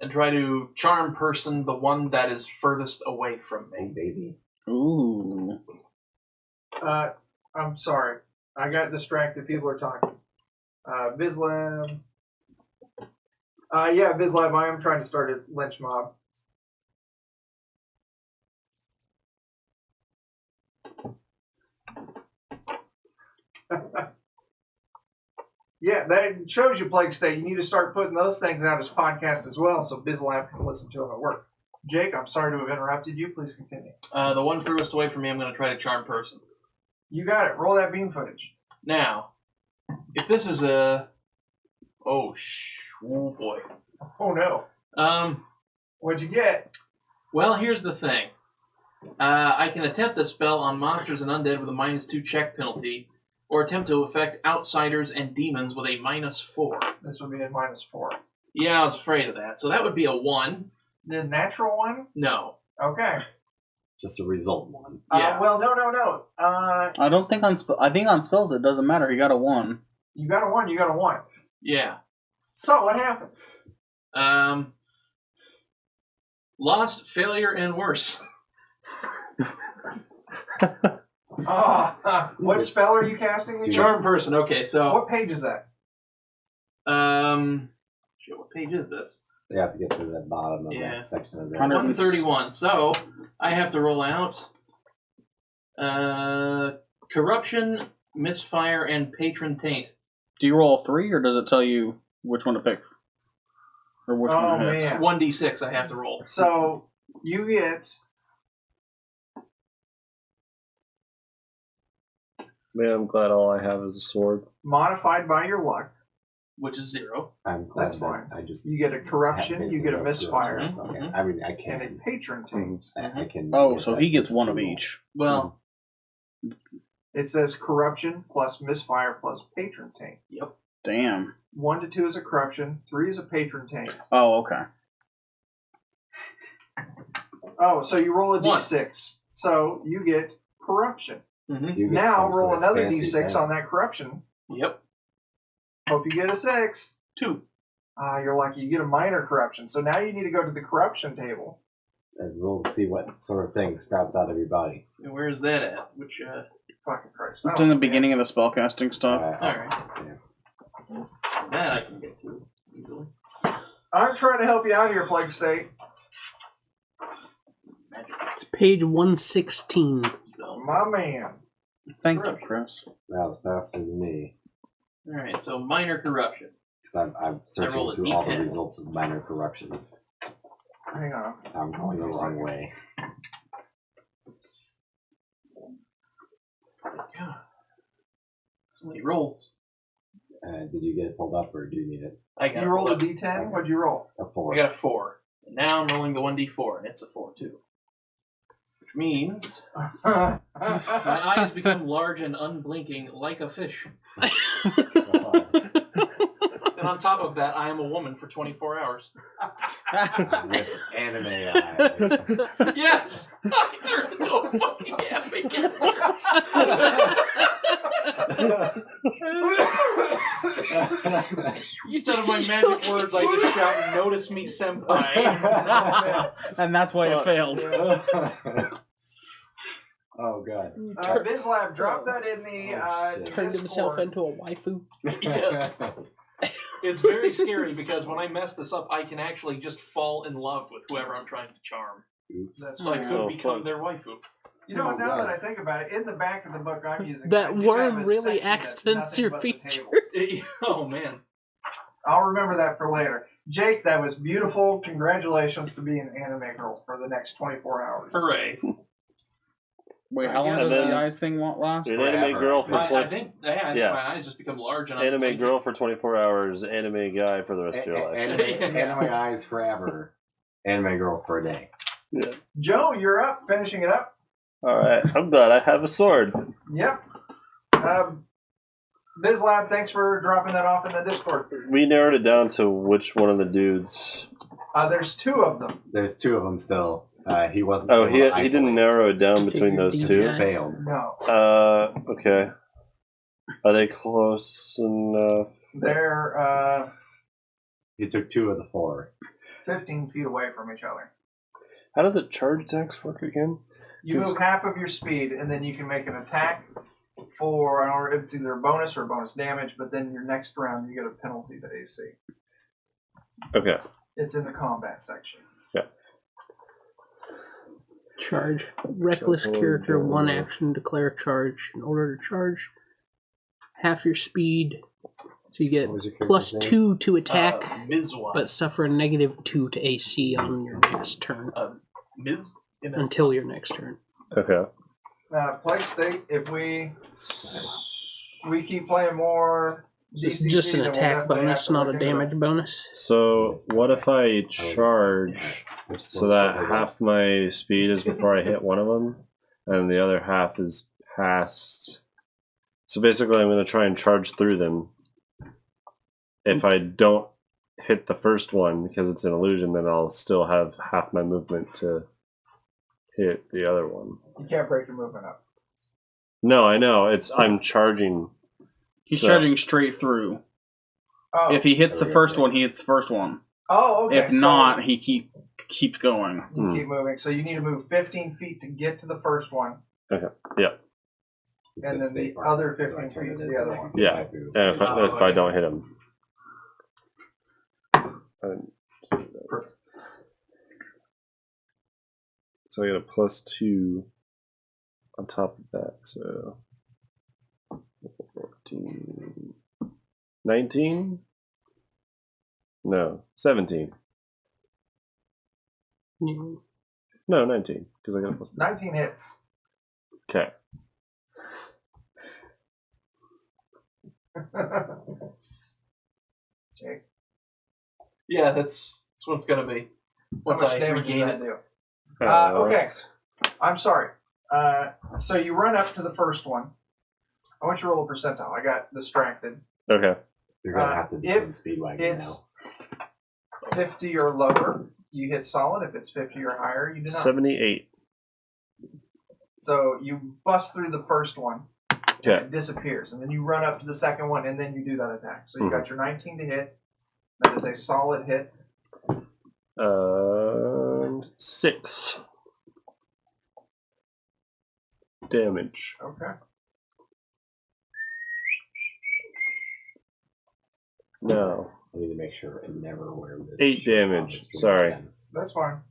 and try to charm person the one that is furthest away from Oh, me. baby. Ooh. I'm sorry. I got distracted. People are talking. Vizlab. Yeah, Vizlab, I am trying to start a lynch mob. Yeah, that shows you, Plague State. You need to start putting those things out as podcasts as well, so Bizlab can listen to them at work. Jake, I'm sorry to have interrupted you. Please continue. The one furthest away from me, I'm going to try to charm person. You got it. Roll that beam footage. Now, if this is a... Oh boy. Oh, no. What'd you get? Well, here's the thing. I can attempt the spell on monsters and undead with a -2 check penalty, or attempt to affect outsiders and demons with a -4. This would be a -4. Yeah, I was afraid of that. So that would be a 1. The natural one? No. Okay. Just a result one. Yeah. Well, no. I don't think I think on spells it doesn't matter. He got a 1. You got a 1, you got a 1. Yeah. So, what happens? Lost, failure, and worse. What spell are you casting? Again? Charm person. Okay, so... What page is that? Shit, what page is this? They have to get to the bottom of Yeah. that section of that. 131. So, I have to roll out corruption, misfire, and patron taint. Do you roll 3, or does it tell you which one to pick? Or which one to hit? Man. 1d6 I have to roll. So, you get... Man, I'm glad all I have is a sword. modified by your luck. Which is 0. I'm glad That's fine. I just You get a corruption, you get a misfire, Mhm. I mean, I and a can. patron taint. I can. Oh, yes, so I he gets can one of roll. each. Well, It says corruption plus misfire plus patron taint. yep. Damn. 1 to 2 is a corruption, 3 is a patron taint. Oh, okay. Oh, so you roll a 1. d6. So you get corruption. Mm-hmm. You get Now some roll sort of another fancy d6 thing. on that corruption. Yep. Hope you get a 6. 2. You're lucky. You get a minor corruption. So now you need to go to the corruption table. And roll to see what sort of thing sprouts out of your body. And where is that at? Which, Fucking Christ. It's in the beginning of the spellcasting stuff. Alright. Yeah. That I can get to easily. I'm trying to help you out here, Plague State. Magic. It's page 116. So, My man. Thank you, Chris. That was faster than me. Alright, so minor corruption. 'Cause I'm searching roll a through all the D10. results of minor corruption. Hang on. I'm going the wrong way. God. So many rolls. Did you get it pulled up, or do you need it? I got You rolled a a d10? What'd you roll? A 4. I got a 4. And now I'm rolling the 1d4, and it's a 4 too. Which means my eyes become large and unblinking like a fish. And on top of that, I am a woman for 24 hours. With anime eyes. Yes! I turned into a fucking anime character. Instead of my magic words, I just shout, "Notice me, senpai." And that's why it failed. Oh, God. Bizlab, drop that in the shit. Turned himself Discord. into a waifu. Yes. It's very scary because when I mess this up, I can actually just fall in love with whoever I'm trying to charm. Oops. So I could Oh, become fuck. their waifu. You know, Oh, now God. that I think about it, in the back of the book I'm using, That I do worm have a really section that's accents nothing your but the features. tables. Oh man. I'll remember that for later. Jake, that was beautiful. Congratulations to being an anime girl for the next 24 hours. Hooray. Wait, how long guess does then- the eyes thing last? An anime Forever. girl for I 20. think I Yeah. my eyes just become large and Anime unblinking. girl for 24 hours. Anime guy for the rest of your life. Anime eyes forever. Anime girl for a day. Joe, you're up. Finishing it up. All right, I'm glad I have a sword. Yep. BizLab, thanks for dropping that off in the Discord. We narrowed it down to which one of the dudes. There's 2 of them. There's 2 of them still. He wasn't. Oh, able he to didn't isolate. narrow it down between those These two. guys. Failed. No. Okay. Are they close enough? They're He took 2 of the 4. 15 feet away from each other. How do the charge attacks work again? You move half of your speed, and then you can make an attack for, I don't know, it's either a bonus or bonus damage, but then your next round you get a penalty to AC. Okay. It's in the combat section. Yeah. Charge. Reckless Shuffle, character, one go. action, declare charge. In order to charge, half your speed. So you get What was your character's plus name? 2 to attack, Mizwa. but suffer a -2 to AC on your next turn. Miz? Until your next turn. Okay. Plague State, if we keep playing more It's DCC, just an then we'll attack definitely bonus, have to not a look into damage bonus. So what if I charge so that half my speed is before I hit one of them, and the other half is past? So basically, I'm going to try and charge through them. If I don't hit the first one because it's an illusion, then I'll still have half my movement to hit the other one. You can't break your movement up. No, I know. I'm charging. He's So- charging straight through. Oh, If he hits the first one, he hits the first one. okay. If so not, he keeps going. you keep moving. So you need to move 15 feet to get to the first one, and then the other 15 feet to the other one. Yeah. And if I don't hit him. So I get a +2 on top of that. So 14, 19? No, 17. You- No, 19 because I got a +2. 19 hits. Okay. Jake, Yeah, that's what it's gonna be. Once how much I damage does regain that it. do? Okay. I'm sorry. So you run up to the first one. I want you to roll a percentile. I got distracted. Okay. You're going to have to do if the Speedwagon It's 50 or lower, you hit solid. If it's 50 or higher, you do not. 78. So you bust through the first one, and Okay. it disappears. And then you run up to the second one, and then you do that attack. So you got your 19 to hit. That is a solid hit. 6 damage. Okay. No. I need to make sure it never wears this. 8 damage. Sorry. That's fine.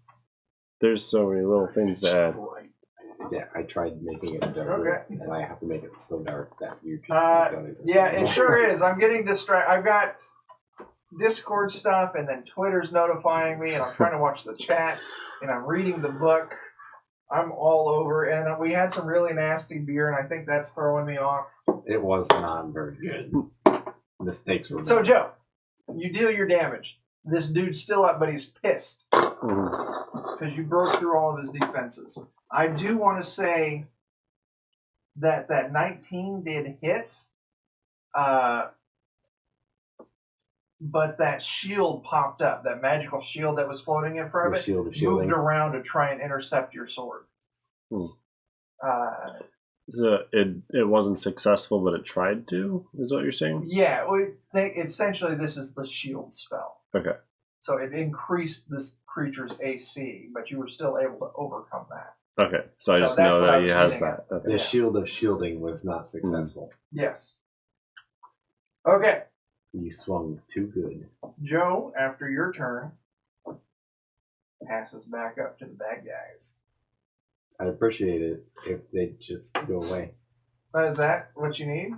There's so many little things to add. Yeah, I tried making it darker, and I have to make it so dark that you don't exist. Yeah, it sure is. I'm getting distracted. I've got Discord stuff, and then Twitter's notifying me, and I'm trying to watch the chat, and I'm reading the book. I'm all over, and we had some really nasty beer, and I think that's throwing me off. It was not very good. Mistakes were So, made. Joe, you deal your damage. This dude's still up, but he's pissed Mhm. because you broke through all of his defenses. I do want to say that 19 did hit, but that shield popped up. That magical shield that was floating in front of The it shield of shielding. moved around to try and intercept your sword. Hmm. So it wasn't successful, but it tried to, is what you're saying? Yeah, we think essentially this is the shield spell. Okay. So it increased this creature's AC, but you were still able to overcome that. Okay. So I So just that's know what I that he was has getting that. Okay. The shield of shielding was not successful. Yes. Okay, You swung too good. Joe, after your turn, passes back up to the bad guys. I'd appreciate it if they'd just go away. Is that what you need?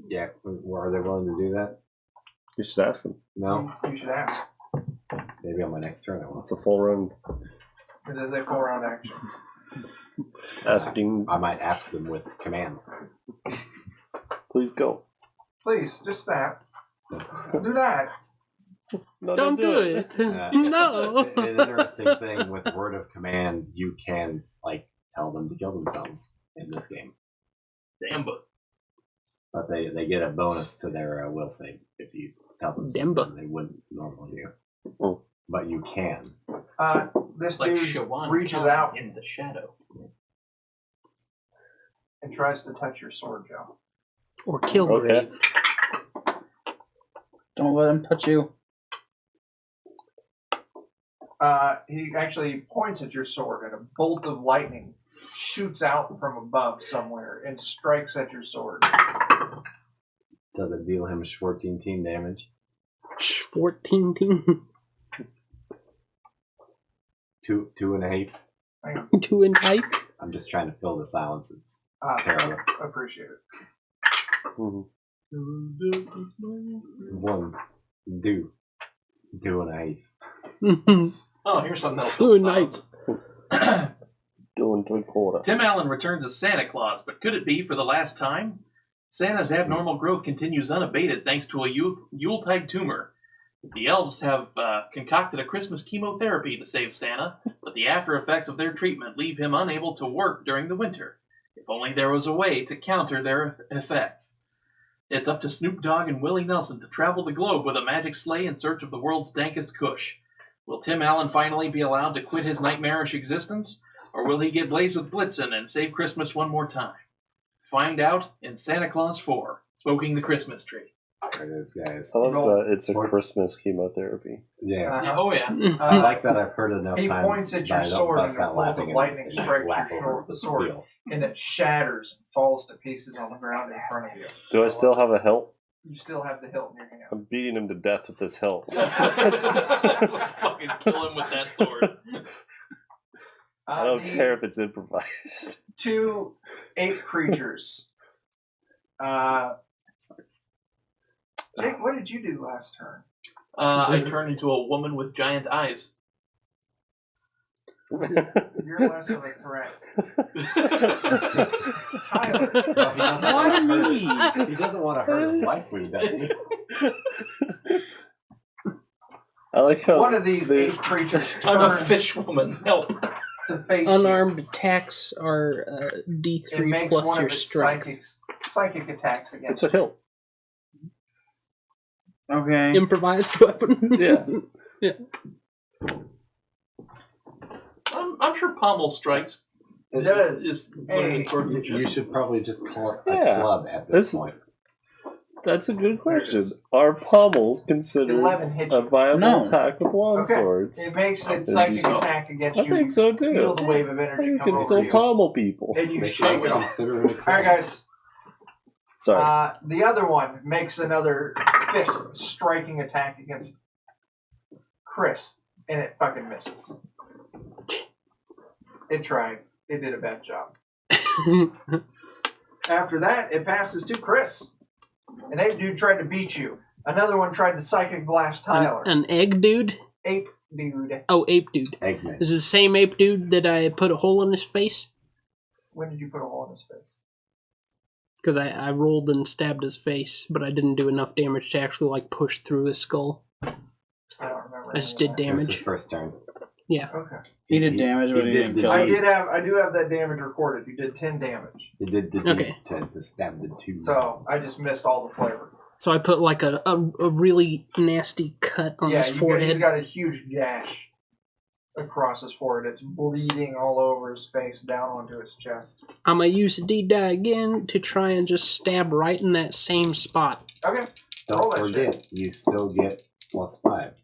Yeah, are they willing to do that? You should ask him. No? You should ask. Maybe on my next turn I will. It's a full run It is a 4-round action. asking. I might ask them with command. Please go. Please, just stop. Do that. No, Don't do it. No. An interesting thing with word of command, you can tell them to kill themselves in this game, Damn, but they get a bonus to their will save if you tell them Demba. something they wouldn't normally do. Oh. But you can. This like dude Shawan reaches Khan out in the shadow. and tries to touch your sword, Joe. Or Killgrave. Don't let him touch you. He actually points at your sword, and a bolt of lightning shoots out from above somewhere and strikes at your sword. Does it deal him 14 damage? 14 team. 2.5. 2 and type. I'm just trying to fill the silence. It's terrible. Appreciate it. Mhm. 1. 2.5. Oh, here's something else. 2 and nice. Doing 3/4. Tim Allen returns as Santa Claus, but could it be for the last time? Santa's abnormal growth continues unabated thanks to a Yuletide tumor. The elves have concocted a Christmas chemotherapy to save Santa, but the after effects of their treatment leave him unable to work during the winter. If only there was a way to counter their effects. It's up to Snoop Dogg and Willie Nelson to travel the globe with a magic sleigh in search of the world's dankest kush. Will Tim Allen finally be allowed to quit his nightmarish existence, or will he get blazed with Blitzen and save Christmas one more time? Find out in Santa Claus 4, Smoking the Christmas Tree. There it is, guys. I love that it's a Christmas chemotherapy. Yeah. Oh, yeah. I like that I've heard enough He times. points at that your I don't sword bust and a out bolt laughing of lightning and strikes laugh your over the sword, spiel. and it shatters and falls to pieces on the ground in front of you. Do I still have a hilt? You still have the hilt in your hand. I'm beating him to death with this hilt. Fucking kill him with that sword. I don't care if it's improvised. 2 ape creatures. Jake, what did you do last turn? I turned into a woman with giant eyes. You're less of a threat. Tyler. Well, he doesn't want to hurt his wife when he does it. I like how One of these ape creatures I'm a turns fish woman. Help. to face Unarmed attacks are you. It D3 makes plus one your of its strength. psychic attacks against it's a hilt. Okay. Improvised weapon. Yeah. I'm sure pommel strikes. It does. Is Hey. You should probably just call it a Yeah. club at this point. That's a good question. is. Are pommels considered 11 hit a you. viable No. attack with long Okay. swords? It makes I its psychic think so. attack against I you. think so Feel too. the wave of energy You come can over still you. pommel people. And you They shake should it. consider it a club. Alright, guys. Sorry. The other one makes another fist striking attack against Chris, and it fucking misses. It tried. It did a bad job. After that, it passes to Chris. An ape dude tried to beat you. Another one tried to psychic blast Tyler. An egg dude? Ape dude. Oh, ape dude. Eggman. Is it the same ape dude that I put a hole in his face? When did you put a hole in his face? Because I rolled and stabbed his face, but I didn't do enough damage to actually like push through his skull. I don't remember. I just any did of that. That's his damage. first turn. Yeah. Okay. He did damage, but he didn't kill I him. do have that damage recorded. You did 10 damage. He did the Okay. to stab the 2. So I just missed all the flavor. So I put like a really nasty cut on his He's forehead. got a huge gash across his forehead. It's bleeding all over his face down onto his chest. I'm going to use the D-die again to try and just stab right in that same spot. Okay. Roll Don't that forget, you still get +5.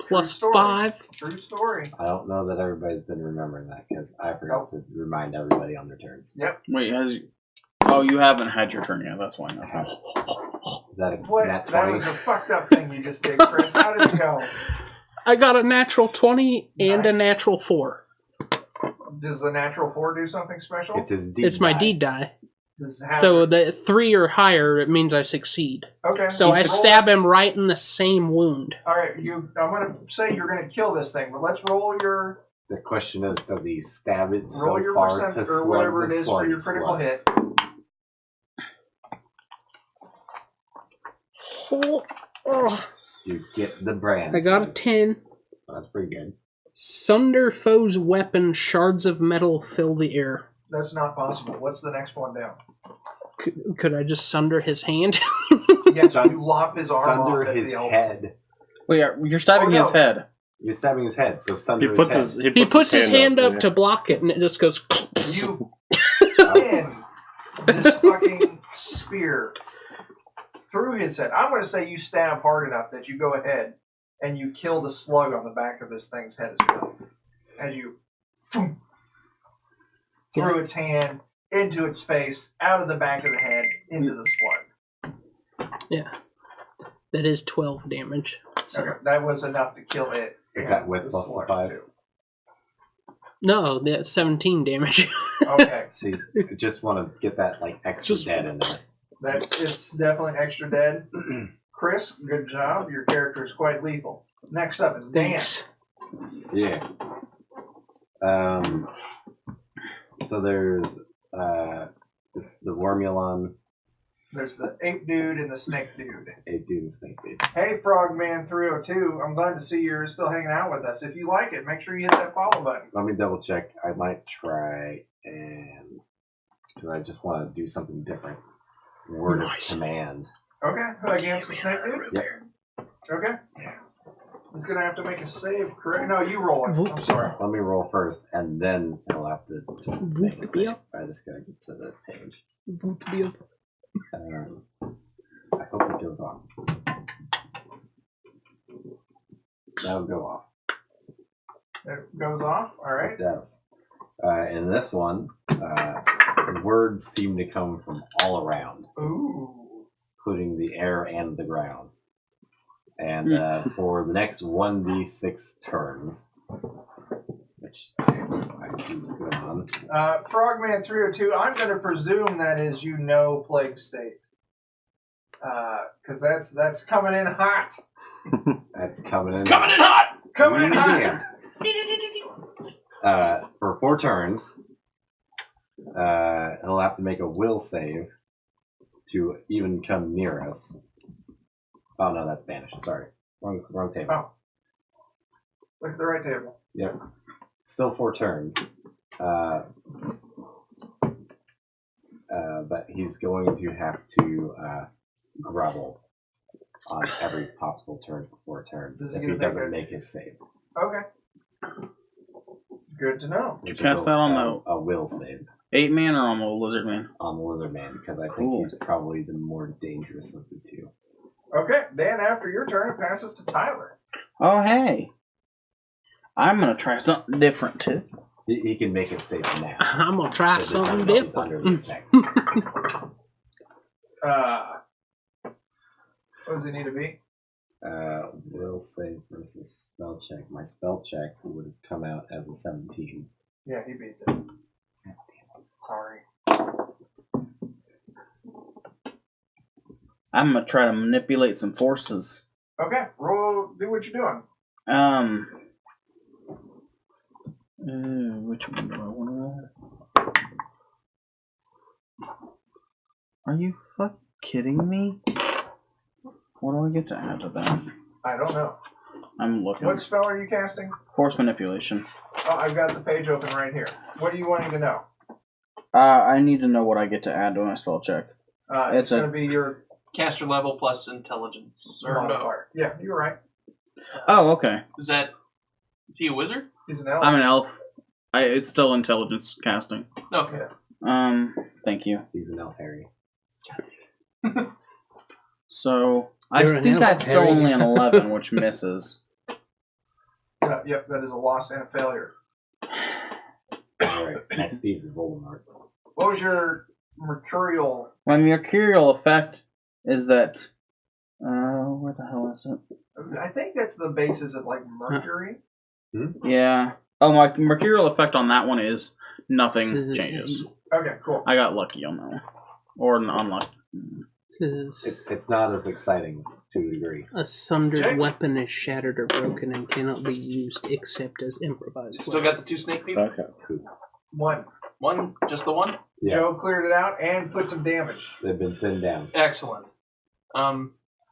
Plus story. 5. True story. I don't know that everybody's been remembering that because I forgot to remind everybody on their turns. Wait, oh, you haven't had your turn yet. That's why. I Okay. have. Is that a What? nat That 20? was a fucked up thing you just did, Chris. How did it go? I got a natural 20 and a Nice. natural 4. Does the natural 4 do something special? It's his D. It's my die. D-die. Does it have So the 3 or higher, it means I succeed. okay. So I roll- stab him right in the same wound. All right. I'm gonna say you're gonna kill this thing, but let's roll your The question is, does he stab it roll so your far percent to or slug whatever the it is for your slug critical slug? hit. You get the brand. I got a son. 10. That's pretty good. Sunder foe's weapon, shards of metal fill the air. That's not possible. What's the next one down? Could I just sunder his hand? Yes, Sun- you lop his arm off Sunder at his the elbow. head. Wait, you're stabbing Oh, no. his head. You're stabbing his head, so He sunder puts his head. He puts his hand up yeah. to block it, and it just goes. You pin this fucking spear through his head. I'm going to say you stab hard enough that you go ahead and you kill the slug on the back of this thing's head as well. As you through its hand, into its face, out of the back of the head, into the slug. Yeah. That is 12 damage. So. Okay, that was enough to kill it. Is that with plus slug 5? too. No, that's 17 damage. Okay. See, I just want to get that like extra dead in there. It's definitely extra dead. Chris, good job. Your character is quite lethal. Next up is Dan. Thanks. Yeah. So there's the Wormulon, There's the ape dude and the snake dude. ape dude, and snake dude. Hey, Frogman 302. I'm glad to see you're still hanging out with us. If you like it, make sure you hit that follow button. Let me double check. I might try and because I just want to do something different. Word of command. Okay, against the snake dude? Yep. Okay. He's going to have to make a save, correct? No, you roll it. I'm sorry. Let me roll first, and then I'll have to make a save. Yep. I just gotta get to the page. Yep. I hope it goes off. That'll go off. It goes off. All right. It does. In this one, words seem to come from all around, Ooh. including the air and the ground. And for the next 1d6 turns, which I keep going on. Frogman 302, I'm going to presume that is Plague State. Because that's coming in hot. That's coming in. Coming in hot! Coming in hot! For 4 turns, he'll have to make a will save to even come near us. Oh no, that's banished. Sorry, wrong table. Oh, look at the right table. Yep. Still 4 turns. But he's going to have to grovel on every possible turn for 4 turns Does he if get he to doesn't make his save. Okay. Good to know. Did Which you is cast that on a will save the 8-man or on the lizard man? on the lizard man because I Cool. think he's probably the more dangerous of the 2. Okay, Dan, after your turn, it passes to Tyler. Oh, hey. I'm going to try something different, too. He can make it save now. I'm going to try Because it's something not- it's under the different. effect. What does he need to be? Will save versus spell check. My spell check would have come out as a 17. Yeah, he beats it. Sorry. I'm going to try to manipulate some forces. Okay, roll. Do what you're doing. Which one do I want to roll? Are you fucking kidding me? What do I get to add to that? I don't know. I'm looking. What spell are you casting? Force manipulation. Oh, I've got the page open right here. What are you wanting to know? I need to know what I get to add to my spell check. It's going to be your Caster level plus intelligence. Or no. modifier. Yeah, you're right. Oh, okay. Is he a wizard? He's an elf. I'm an elf. It's still intelligence casting. Okay. Thank you. He's an elf, Harry. So, I You're an think elf, I'm still Harry. only an 11, which misses. Yep, that is a loss and a failure. Alright, next Steve's Voldemort. What was your mercurial? My mercurial effect is that... where the hell is it? I think that's the basis of like mercury. Yeah. Oh, my mercurial effect on that one is nothing This is changes. Okay, cool. I got lucky on that one. Or unlucky. It's not as exciting to a degree. A sundered Jake? weapon is shattered or broken and cannot be used except as improvised. Still got the 2 snake people? Okay. One. One? Just the one? Yeah, Joe cleared it out and put some damage. they've been thinned down. Excellent.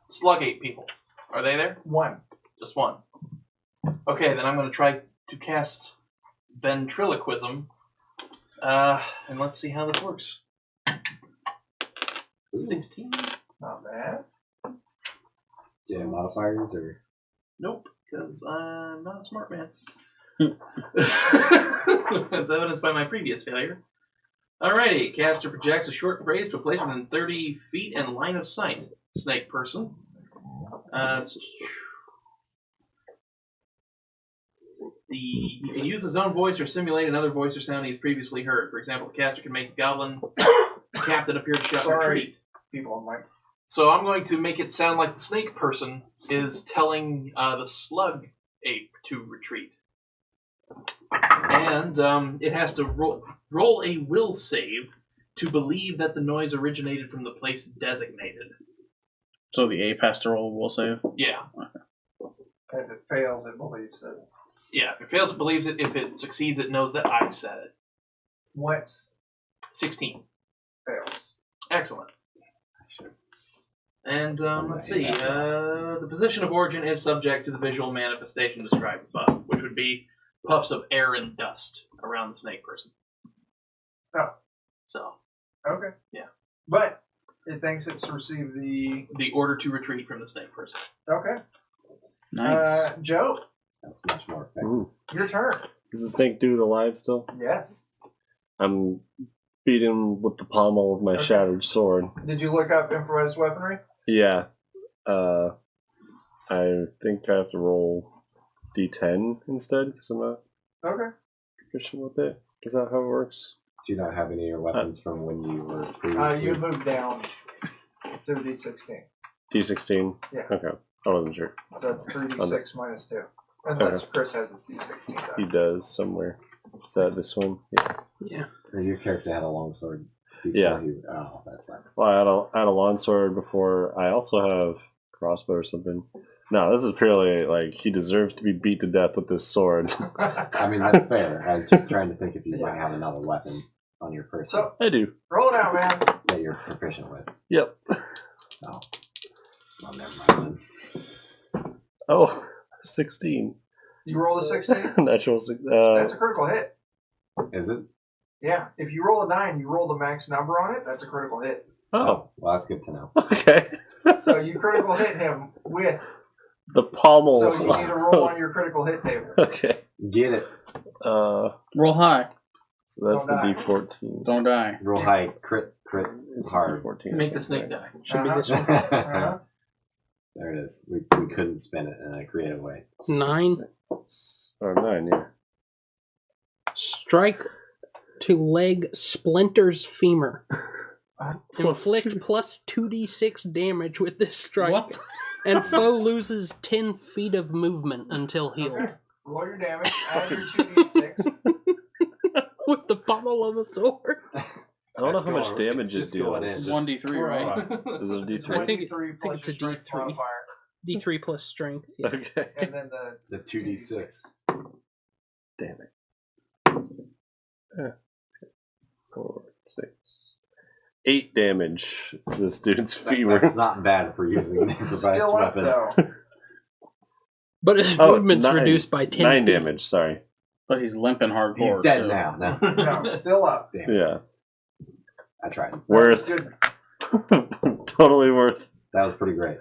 Slug 8 people. Are they there? One. Just one. Okay, then I'm going to try to cast ventriloquism. And let's see how this works. 16? Not bad. Yeah, modifiers or Nope, because I'm not a smart man. As evidenced by my previous failure. Alrighty, caster projects a short phrase to a place within 30 feet and line of sight. Snake person. He can use his own voice or simulate another voice or sound he's previously heard. For example, the caster can make a goblin captain appear to shout Sorry. retreat. People on mic. So I'm going to make it sound like the snake person is telling the slug ape to retreat. And it has to roll a will save to believe that the noise originated from the place designated. So the ape has to roll a will save? Yeah. If it fails, it believes it. Yeah, if it fails, it believes it. If it succeeds, it knows that I said it. What 16. fails? Excellent. And let's see. The position of origin is subject to the visual manifestation described above, which would be puffs of air and dust around the snake person. Oh. So. Okay. Yeah. But it thinks it's received the... The order to retreat from the snake person. Okay. Nice. Joe, That's much more effective. Ooh. your turn. Is the snake dude alive still? Yes. I'm beating him with the pommel of my Okay. shattered sword. Did you look up improvised weaponry? Yeah. I think I have to roll D10 instead because I'm not Okay. proficient with it. Is that how it works? Do you not have any of your weapons from when you were previously? You moved down to D16. D16? Yeah. Okay. I wasn't sure. That's 3D6 minus 2. Unless Chris has his D16 He die. does somewhere. Is that this one? Yeah. Yeah. Or your character had a long sword. Before Yeah. Oh, that sucks. Well, I had a longsword before. I also have crossbow or something. No, this is purely like he deserves to be beat to death with this sword. I mean, that's fair. I was just trying to think if you might have another weapon on your person So, I do. roll it out, man. that you're proficient with. Yep. Oh, well, never mind then. Oh, 16. You roll a 16? Natural. That's a critical hit. Is it? Yeah. If you roll a 9, you roll the max number on it, that's a critical hit. Oh, Well, that's good to know. okay. So you critical hit him with... The pommel. So you need to roll on your critical hit table. Okay. Get it. Roll high. So that's the Don't die. D14. Don't die. Roll high. Crit. It's Hard. D14. Make the snake die. Should be Uh-huh. this one. Uh-huh. There it is. We couldn't spin it in a creative way. 9. Or 9, yeah. Strike to leg splinters femur. Plus Inflict two. plus 2d6 damage with this strike. What? And foe loses 10 feet of movement until healed. Okay. Roll your damage. Add your 2d6. With the pommel of a sword. I don't know It's how much going- damage it's it just going deals. in. 1d3, right? Is it a It's D3? I think- 1d3 plus it's your a strength D3. modifier. D3 plus strength. Yeah. Okay. And then the... The 2d6. Damn it. 4, 6. 8 damage to this dude's femur. That's not bad for using an improvised Still up, weapon. though. But his Oh, movement's 9 reduced by 10 9 feet. damage, sorry. But he's limping hardcore. He's dead too. now. No, No, still up. damn it. Yeah. I tried. Worth. Good. Totally worth. That was pretty great.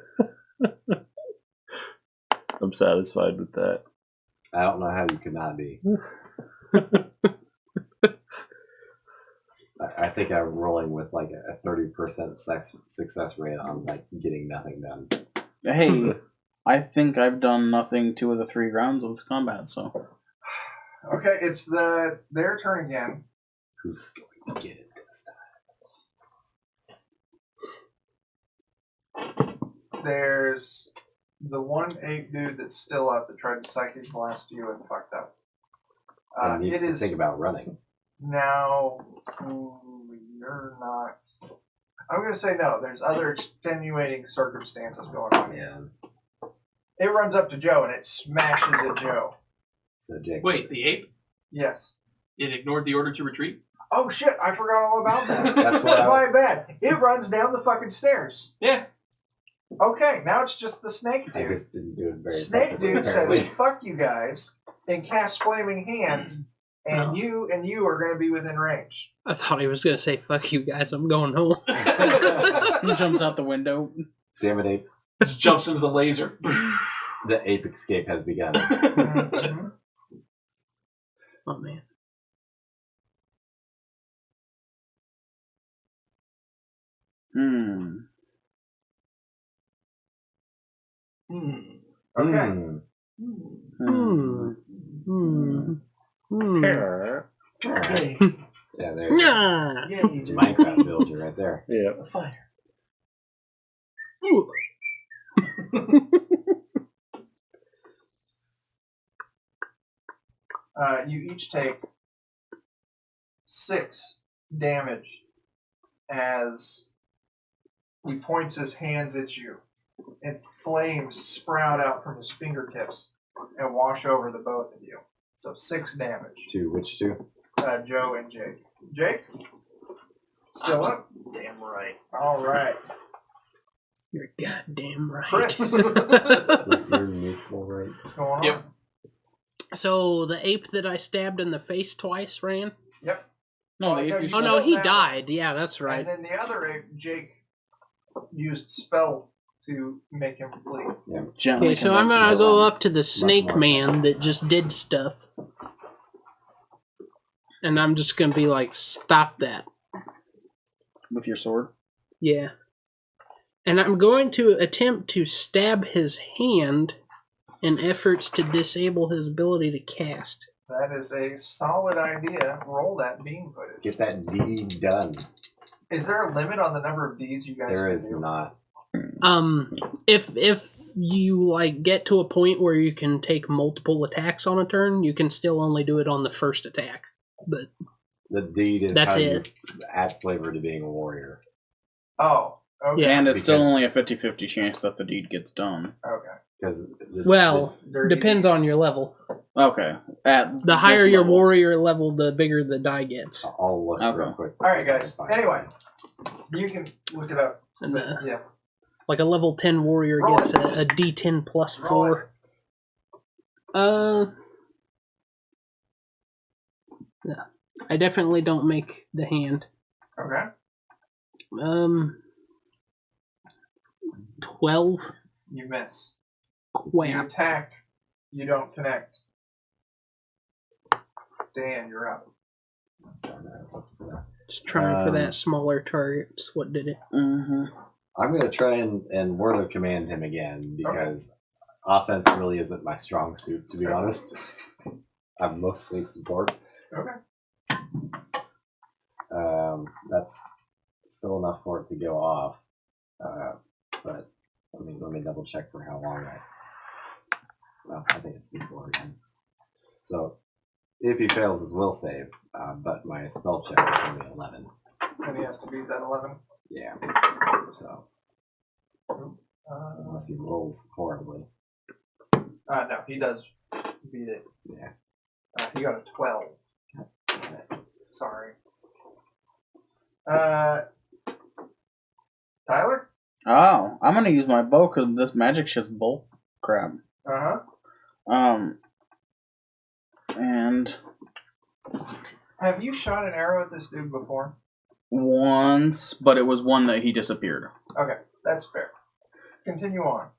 I'm satisfied with that. I don't know how you could not be. I think I'm rolling with like a 30% success rate on like getting nothing done. Hey, I think I've done nothing 2 of the 3 rounds of combat, so. Okay, it's their turn again. Who's going to get it this time? There's the 1-8 dude that's still up that tried to psychic blast you and fucked up. And needs It to is think about running. now. You're not. I'm going to say no. There's other extenuating circumstances going on here. Yeah. It runs up to Joe and it smashes at Joe. So Jake. Wait, the ape? Yes. It ignored the order to retreat? Oh shit! I forgot all about that. That's why. My bad. It runs down the fucking stairs. Yeah. Okay, now it's just the snake I dude. just didn't do it very Snake effectively, dude says, apparently. "Fuck you guys," and casts flaming hands, and No. you are going to be within range. I thought he was going to say, fuck you guys, I'm going home. He jumps out the window. Damn it, ape. Just jumps into the laser. The ape escape has begun. Mhm. Oh, man. Hmm. Okay. Hmm. Hmm. Hmm. there. Yeah. The fire. Ooh. You each take 6 damage as he points his hands at you, and flames sprout out from his fingertips and wash over the both of you. So 6 damage. To which two? Joe and Jake. Jake? Still up? Damn right. All right. You're goddamn right. Chris. You're neutral, right? What's going on? Yep. So the ape that I stabbed in the face twice ran? Yep. No, Oh, if no, you you Oh no, killed he that died. Yeah, that's right. And then the other ape, Jake, used spell to make him flee. gently Okay, so I'm convince gonna him. go up to the snake more. man that just did stuff. And I'm just gonna be like, stop that. with your sword. Yeah. And I'm going to attempt to stab his hand in efforts to disable his ability to cast. That is a solid idea. Roll that beam footage. Get that deed done. Is there a limit on the number of deeds you guys There can is do? not. If you like get to a point where you can take multiple attacks on a turn, you can still only do it on the first attack. But The deed is That's how it. you add flavor to being a warrior. Oh, okay. Yeah. And it's still Because- only a 50-50 chance that the deed gets done. Okay. Because well, Dirty depends on deeds. your level. Okay. At The higher this your level. warrior level, the bigger the die gets. I'll look Okay. real quick. All right, guys. Anyway, you can look it up. And Yeah. like a level 10 warrior Roll gets it. a D10 plus Roll 4. Yeah. I definitely don't make the hand. Okay. 12. You miss. You Wham. attack. You don't connect. Dan, you're up. Just trying for Um, that smaller target. That's what did it. Mm-hmm. I'm going to try and word of command him again because offense really isn't my strong suit, to be honest. I'm mostly support. Okay. That's still enough for it to go off. But let me double check for how long well, I think it's D4 again. So if he fails his will save, but my spell check is only 11. And he has to beat that 11. Yeah. So Uh, unless he rolls horribly. no, he does beat it. Yeah. He got a 12. Sorry. Tyler? Oh, I'm gonna use my bow because this magic shit's bull crap. Uh-huh. And Have you shot an arrow at this dude before? once, but it was one that he disappeared. Okay, that's fair. Continue on.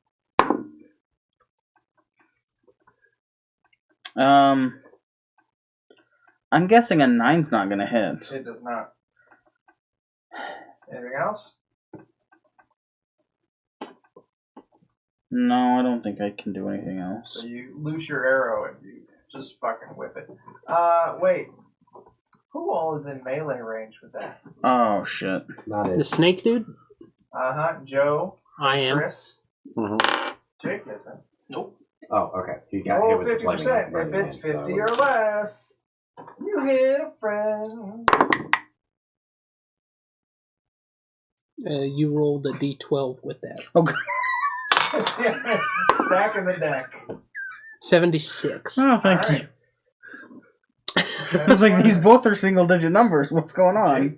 I'm guessing a 9's not gonna hit. It does not. Anything else? No, I don't think I can do anything else. So you loose your arrow and you just fucking whip it. Wait. Who all is in melee range with that? Oh shit. Not The it. snake dude? Uh-huh. Joe, I am. Chris, Mm-hmm. Jake isn't. Nope. Oh, okay. He got hit Roll with the 50%. flaming If it's hand, 50 so- or less, you hit a friend. You rolled a D12 with that. Okay. Stacking the deck. 76. Oh, thank Alright. you. I was like, these both are single-digit numbers. What's going on?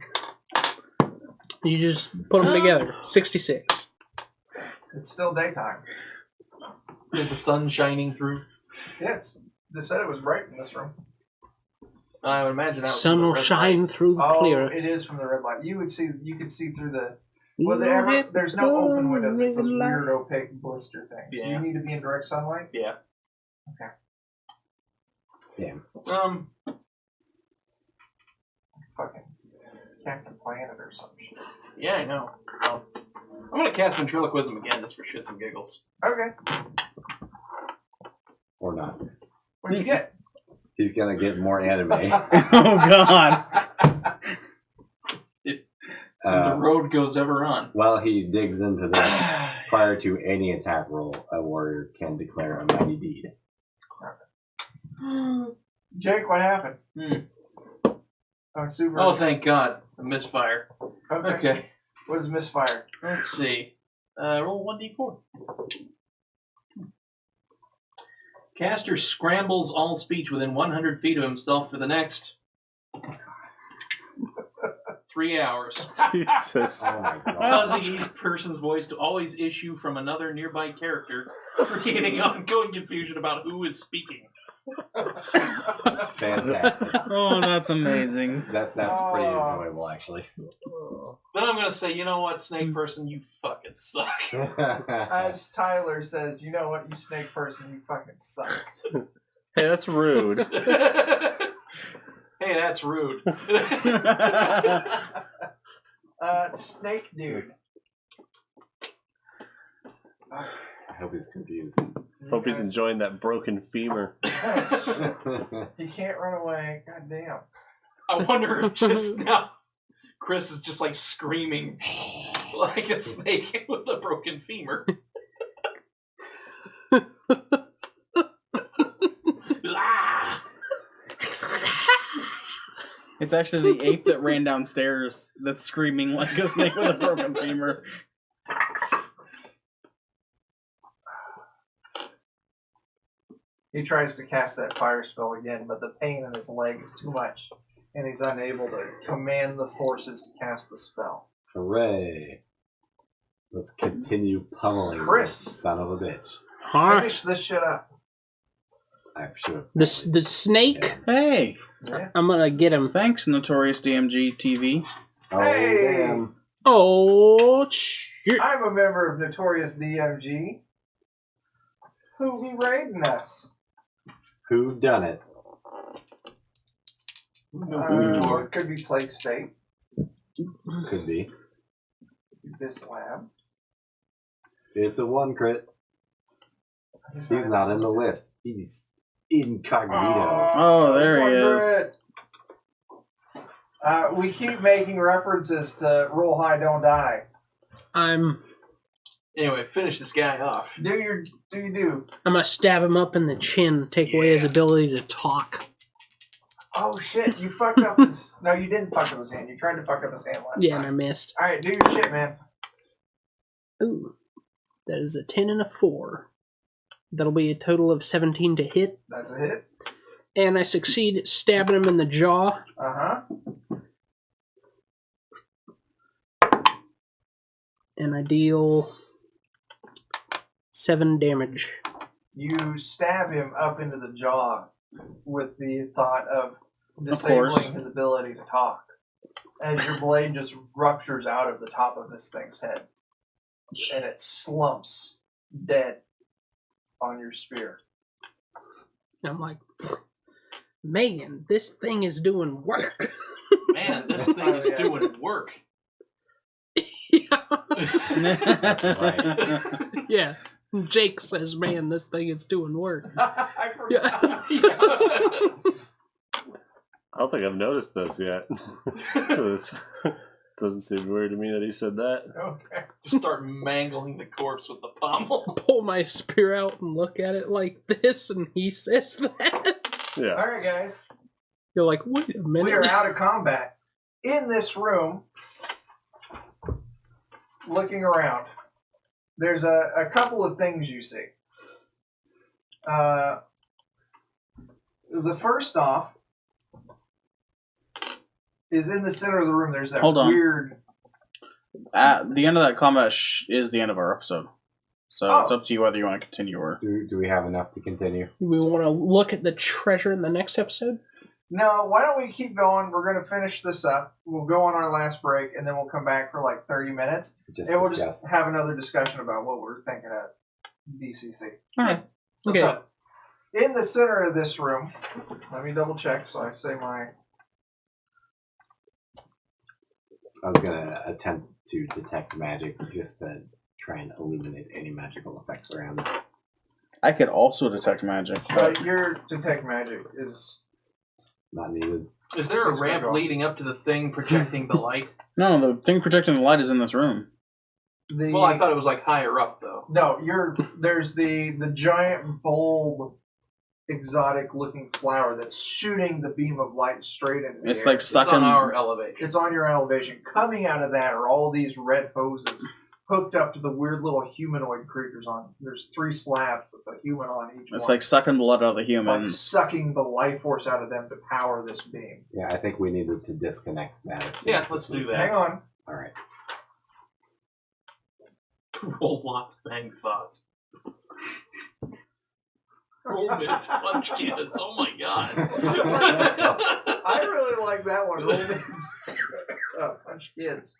You just put them together. 66. It's still daytime. Is the sun shining through? Yeah, they said it was bright in this room. I would imagine that was Sun from the will red shine light. through the Oh, clear. it is from the red light. You could see through the. You Well, don't have there's to no go open windows. It's those red light. weird opaque blister things. Yeah. You need to be in direct sunlight. Yeah. Damn. Fucking Captain Planet or some shit. Yeah, I know. So, I'm gonna cast ventriloquism again just for shits and giggles. Okay. Or not. What did you get? He's going to get more anime. Oh god. the road goes ever on. While he digs into this, prior to any attack roll, a warrior can declare a mighty deed. Jake, what happened? Oh, super. Oh, thank God. A misfire. Okay. What is misfire? Let's see. Roll 1d4. Caster scrambles all speech within 100 feet of himself for the next 3 hours. Jesus. Oh my god. Causing each person's voice to always issue from another nearby character, creating ongoing confusion about who is speaking. Fantastic. Oh, that's amazing. That's pretty enjoyable, actually. Then I'm going to say, you know what, snake person, you fucking suck. As Tyler says, you know what, you snake person, you fucking suck. Hey, that's rude. Hey, that's rude. Snake dude. I hope he's confused. Hope he's enjoying that broken femur. He can't run away. God damn. I wonder if just now Chris is just like screaming like a snake with a broken femur. Ah! It's actually the ape that ran downstairs that's screaming like a snake with a broken femur. He tries to cast that fire spell again, but the pain in his leg is too much, and he's unable to command the forces to cast the spell. Hooray. Let's continue pummeling Chris. this son of a bitch. Finish this shit up. I should have. The snake. Hey, Yeah. I'm gonna get him. thanks, Notorious DMG TV. Oh, Hey! damn. Oh shit! I'm a member of Notorious DMG. Who be raiding us? Who done it? It could be Plague State. Could be. This lab. It's a 1 crit. He's not in the list. He's incognito. Oh, there he is. We keep making references to roll high, don't die. Anyway, finish this guy off. Do. I'm gonna stab him up in the chin, take away his ability to talk. Oh shit, you fucked up his... No, you didn't fuck up his hand. You tried to fuck up his hand last Yeah, and I time. missed. Alright, do your shit, man. Ooh, that is a 10 and a 4. That'll be a total of 17 to hit, That's a hit. and I succeed at stabbing him in the jaw. Uh-huh. And I deal 7 damage. You stab him up into the jaw with the thought of course. disabling his ability to talk. As your blade just ruptures out of the top of this thing's head. And it slumps dead on your spear. I'm like, man, this thing is doing work. Man, this thing is doing work. That's right. Yeah. Jake says, man, this thing is doing work. I forgot. I don't think I've noticed this yet. It doesn't seem weird to me that he said that. Okay. Just start mangling the corpse with the pommel. Pull my spear out and look at it like this, and he says that. Yeah. Alright, guys. You're like, wait a minute. We are out of combat. In this room, looking around, there's a couple of things you see. The first off is in the center of the room. There's that Hold on. weird... At the end of that combat is the end of our episode. So Oh. it's up to you whether you want to continue or... Do we have enough to continue? Do we want to look at the treasure in the next episode? No, why don't we keep going? We're going to finish this up. We'll go on our last break, and then we'll come back for like 30 minutes. Just And we'll discuss. just have another discussion about what we're thinking at DCC. Alright. Okay. So, in the center of this room, let me double check so I say my... I was going to attempt to detect magic just to try and eliminate any magical effects around it. I could also detect magic. But Your detect magic is Not needed. Is there a Let's ramp go. leading up to the thing projecting the light? No, the thing protecting the light is in this room. Well, I thought it was like higher up though. No, there's the giant bulb, exotic looking flower that's shooting the beam of light straight into the It's air. like It's sucking. on our elevation. It's on your elevation. Coming out of that are all these red hoses hooked up to the weird little humanoid creatures on. There's 3 slabs with a human on each It's one. like sucking blood out of the Like humans. sucking the life force out of them to power this beam. Yeah, I think we needed to disconnect that. As soon Yeah, as let's this do was that. Hang done. on. All right. Roll lots of bang thoughts. Roll minutes, punch kids. Oh my god. I really like that one. Roll Mints. Punch kids.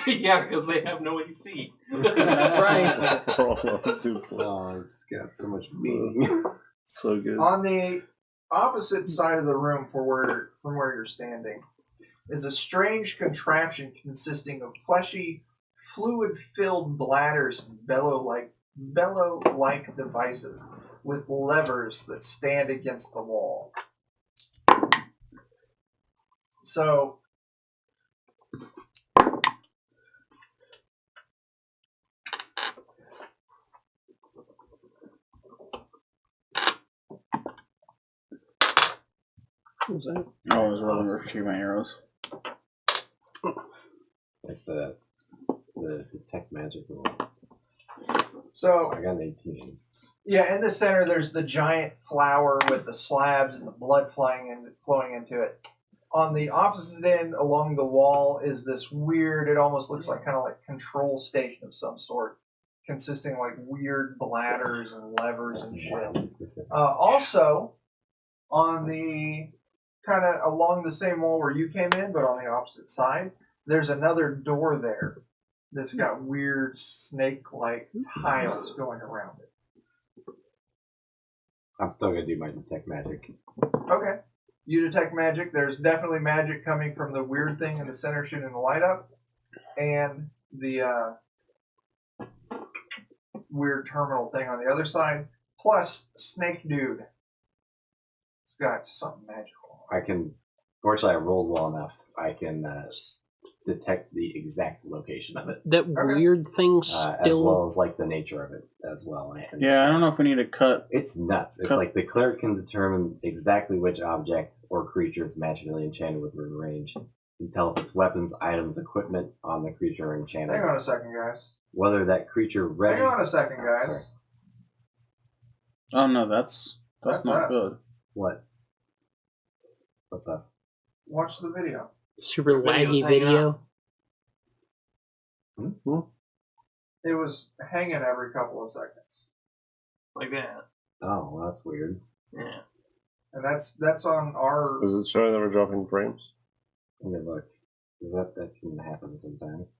Yeah, because they have no AC. That's right. Oh, it's got so much meaning. So good. On the opposite side of the room from where you're standing is a strange contraption consisting of fleshy, fluid-filled bladders and bellow-like devices with levers that stand against the wall. So What was that? Oh, I was rolling for 2 my arrows. Like the detect magic roll. So I got an 18. yeah, in the center there's the giant flower with the slabs and the blood flowing into it. On the opposite end, along the wall, is this weird. It almost looks like kind of like control station of some sort, consisting like weird bladders and levers and shit. Wildly specific. Also, on the kind of along the same wall where you came in, but on the opposite side, there's another door there that's got weird snake-like tiles going around it. I'm still gonna do my detect magic. Okay. You detect magic. There's definitely magic coming from the weird thing in the center shooting the light up, and the weird terminal thing on the other side, plus Snake Dude. It's got something magical. I can. Fortunately, I rolled well enough. I can detect the exact location of it, That weird thing as still. well as like the nature of it as well. And Yeah, I don't know if we need to cut. It's nuts. It's Cut. like the cleric can determine exactly which object or creature is magically enchanted within range. You can tell if it's weapons, items, equipment on the creature are enchanted. Hang on a second, guys. Whether that creature Hang on a registers. second, guys. Oh no, that's That's not us. good. What? What's us? Watch the video. Super Video's laggy hanging video. It was hanging every couple of seconds, Like that. Oh, well, that's weird. Yeah. and that's on our. Is it showing that we're dropping frames? Let me look. Is that can happen sometimes?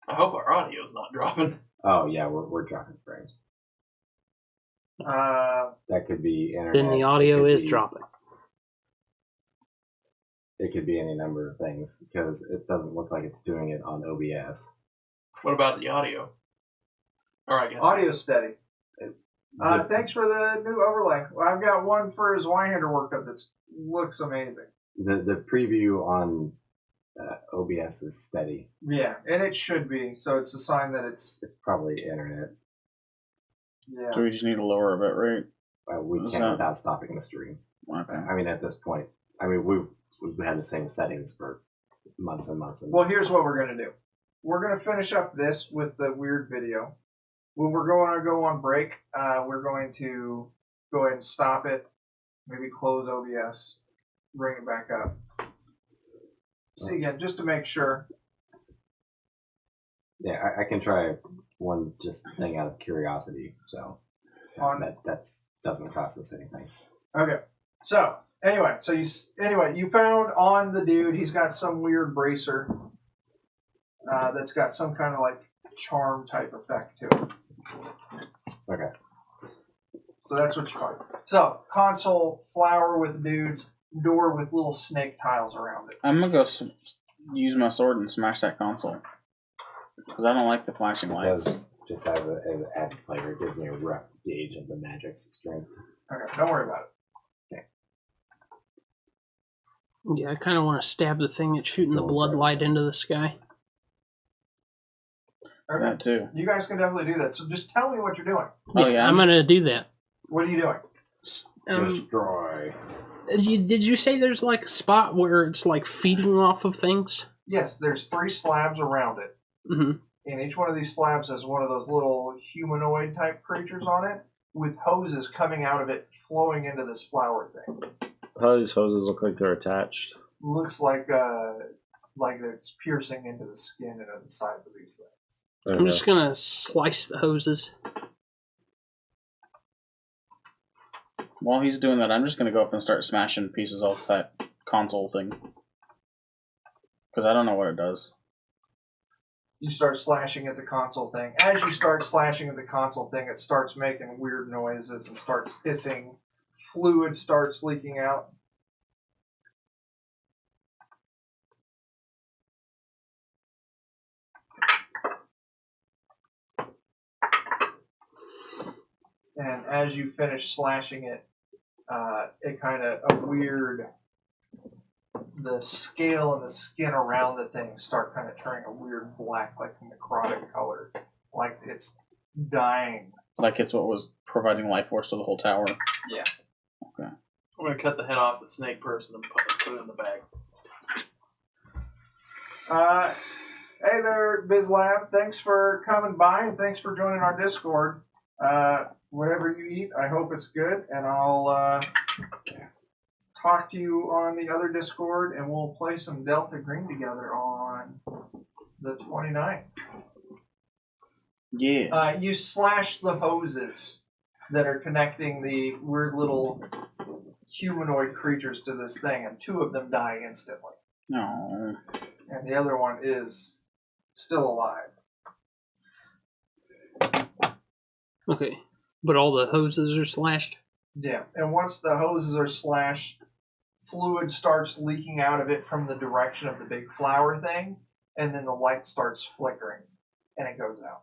I hope our audio's not dropping. Oh yeah, we're dropping frames. That could be internet. Then the it audio could is be- dropping. It could be any number of things because it doesn't look like it's doing it on OBS. What about the audio? Or I guess. Audio steady. The- Thanks for the new overlay. Well, I've got one for his Zweihander worked up that looks amazing. The preview on OBS is steady. Yeah, and it should be. So it's a sign that it's It's probably internet. yeah. So we just need to lower a bit, right? We What's can't that? without stopping the stream. Okay. I mean, at this point, I mean we've had the same settings for months and months and Well, months. here's what we're gonna do. We're gonna finish up this with the weird video. When we're going to go on break, we're going to go ahead and stop it. Maybe close OBS, bring it back up. See again, just to make sure. Yeah, I can try one just thing out of curiosity. So On- that's doesn't cost us anything. Okay. So anyway, you found on the dude. He's got some weird bracer that's got some kind of like charm type effect to it. Okay. So that's what you find. So console, flower with dudes, door with little snake tiles around it. I'm gonna go use my sword and smash that console because I don't like the flashing lights. Because just as an added flavor, it gives me a rough gauge of the magic's strength. Okay, don't worry about it. Yeah, I kind of want to stab the thing that's shooting the blood light into the sky. Okay. That too. You guys can definitely do that. So just tell me what you're doing. Oh, yeah. I'm gonna do that. What are you doing? Destroy. Did you say there's like a spot where it's like feeding off of things? Yes, there's 3 slabs around it. Mm-hmm. And each one of these slabs has one of those little humanoid type creatures on it with hoses coming out of it flowing into this flower thing. How do these hoses look like they're attached? Looks like it's piercing into the skin and the sides of these things. I'm just gonna slice the hoses. While he's doing that, I'm just gonna go up and start smashing pieces off that console thing. Because I don't know what it does. You start slashing at the console thing. As you start slashing at the console thing, it starts making weird noises and starts hissing. Fluid starts leaking out. And as you finish slashing it, it kind of a weird. The scale and the skin around the thing start kind of turning a weird black, like necrotic color, like it's dying. Like it's what was providing life force to the whole tower. Yeah. Okay. I'm going to cut the head off the snake person and put it in the bag. Hey there, BizLab. Thanks for coming by and thanks for joining our Discord. Whatever you eat, I hope it's good, and I'll talk to you on the other Discord, and we'll play some Delta Green together on the 29th. Yeah. You slash the hoses that are connecting the weird little humanoid creatures to this thing, and 2 of them die instantly. No. And the other one is still alive. Okay, but all the hoses are slashed. Yeah, and once the hoses are slashed, fluid starts leaking out of it from the direction of the big flower thing, and then the light starts flickering, and it goes out.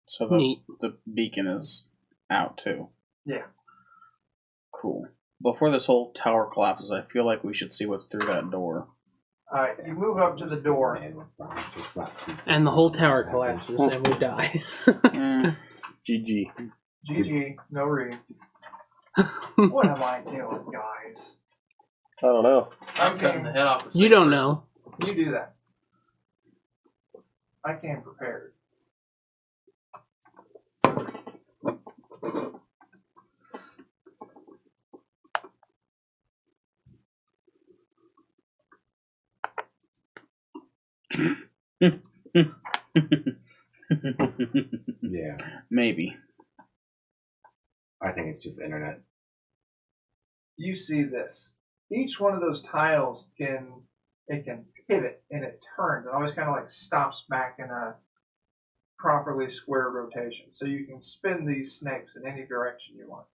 So Neat. the beacon is out too. Yeah. Cool. Before this whole tower collapses, I feel like we should see what's through that door. You move up to the door. And the whole tower collapses and we die. GG. GG, no read. What am I doing, guys? I don't know. I'm cutting the head off the snake You don't person. know. You do that. I came prepared. Yeah, Maybe. I think it's just internet. You see this. Each one of those tiles can pivot and it turns and always kind of like stops back in a properly square rotation. So you can spin these snakes in any direction you want.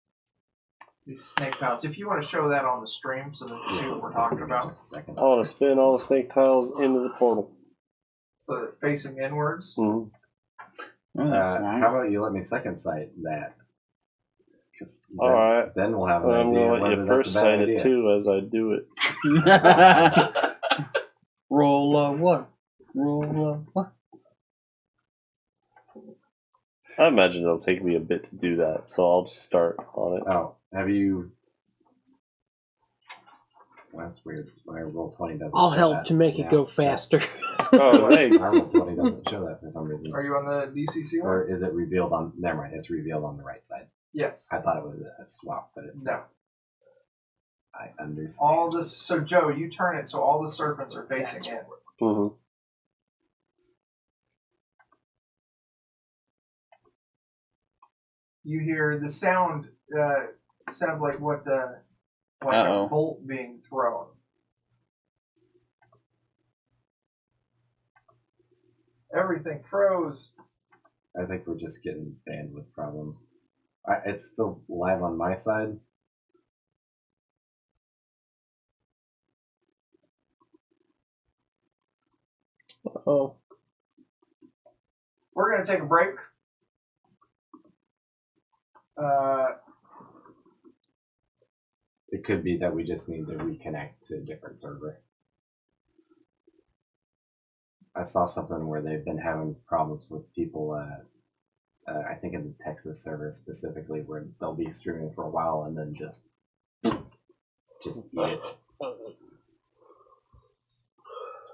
These snake tiles. If you want to show that on the stream so that you see what we're talking about. Second. I want to spin all the snake tiles into the portal. So they're facing inwards. Mm-hmm. Oh, that's How smart. about you let me second sight that? 'Cause then, Alright. Then we'll have an I'm idea going to let whether you that's first a bad sight idea. it too as I do it. Roll a what? Roll a what? I imagine it'll take me a bit to do that, so I'll just start on it. Oh, have you? Well, that's weird. My roll 20 doesn't. I'll show help that. to make it Yeah, go so- faster. Oh, thanks. My roll 20 doesn't show that for some reason. Are you on the DCC one? Or is it revealed on? Never mind. It's revealed on the right side. Yes. I thought it was a swap, but it's No. I understand. All this. So Joe, you turn it so all the serpents are facing in. Mm-hmm. You hear the sound. Sounds like what like Uh-oh. a bolt being thrown. Everything froze. I think we're just getting bandwidth problems. It's still live on my side. Oh. We're going to take a break. It could be that we just need to reconnect to a different server. I saw something where they've been having problems with people, I think in the Texas server specifically, where they'll be streaming for a while and then just eat it.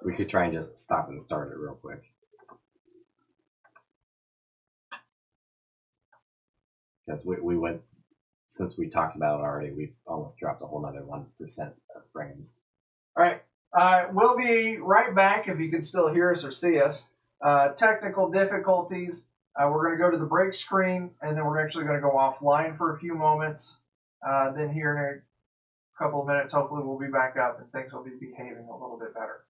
We could try and just stop and start it real quick. Because we went, since we talked about it already, we've almost dropped a whole nother 1% of frames. All right. We'll be right back if you can still hear us or see us. Technical difficulties. We're going to go to the break screen, and then we're actually going to go offline for a few moments. Then here in a couple of minutes, hopefully we'll be back up and things will be behaving a little bit better.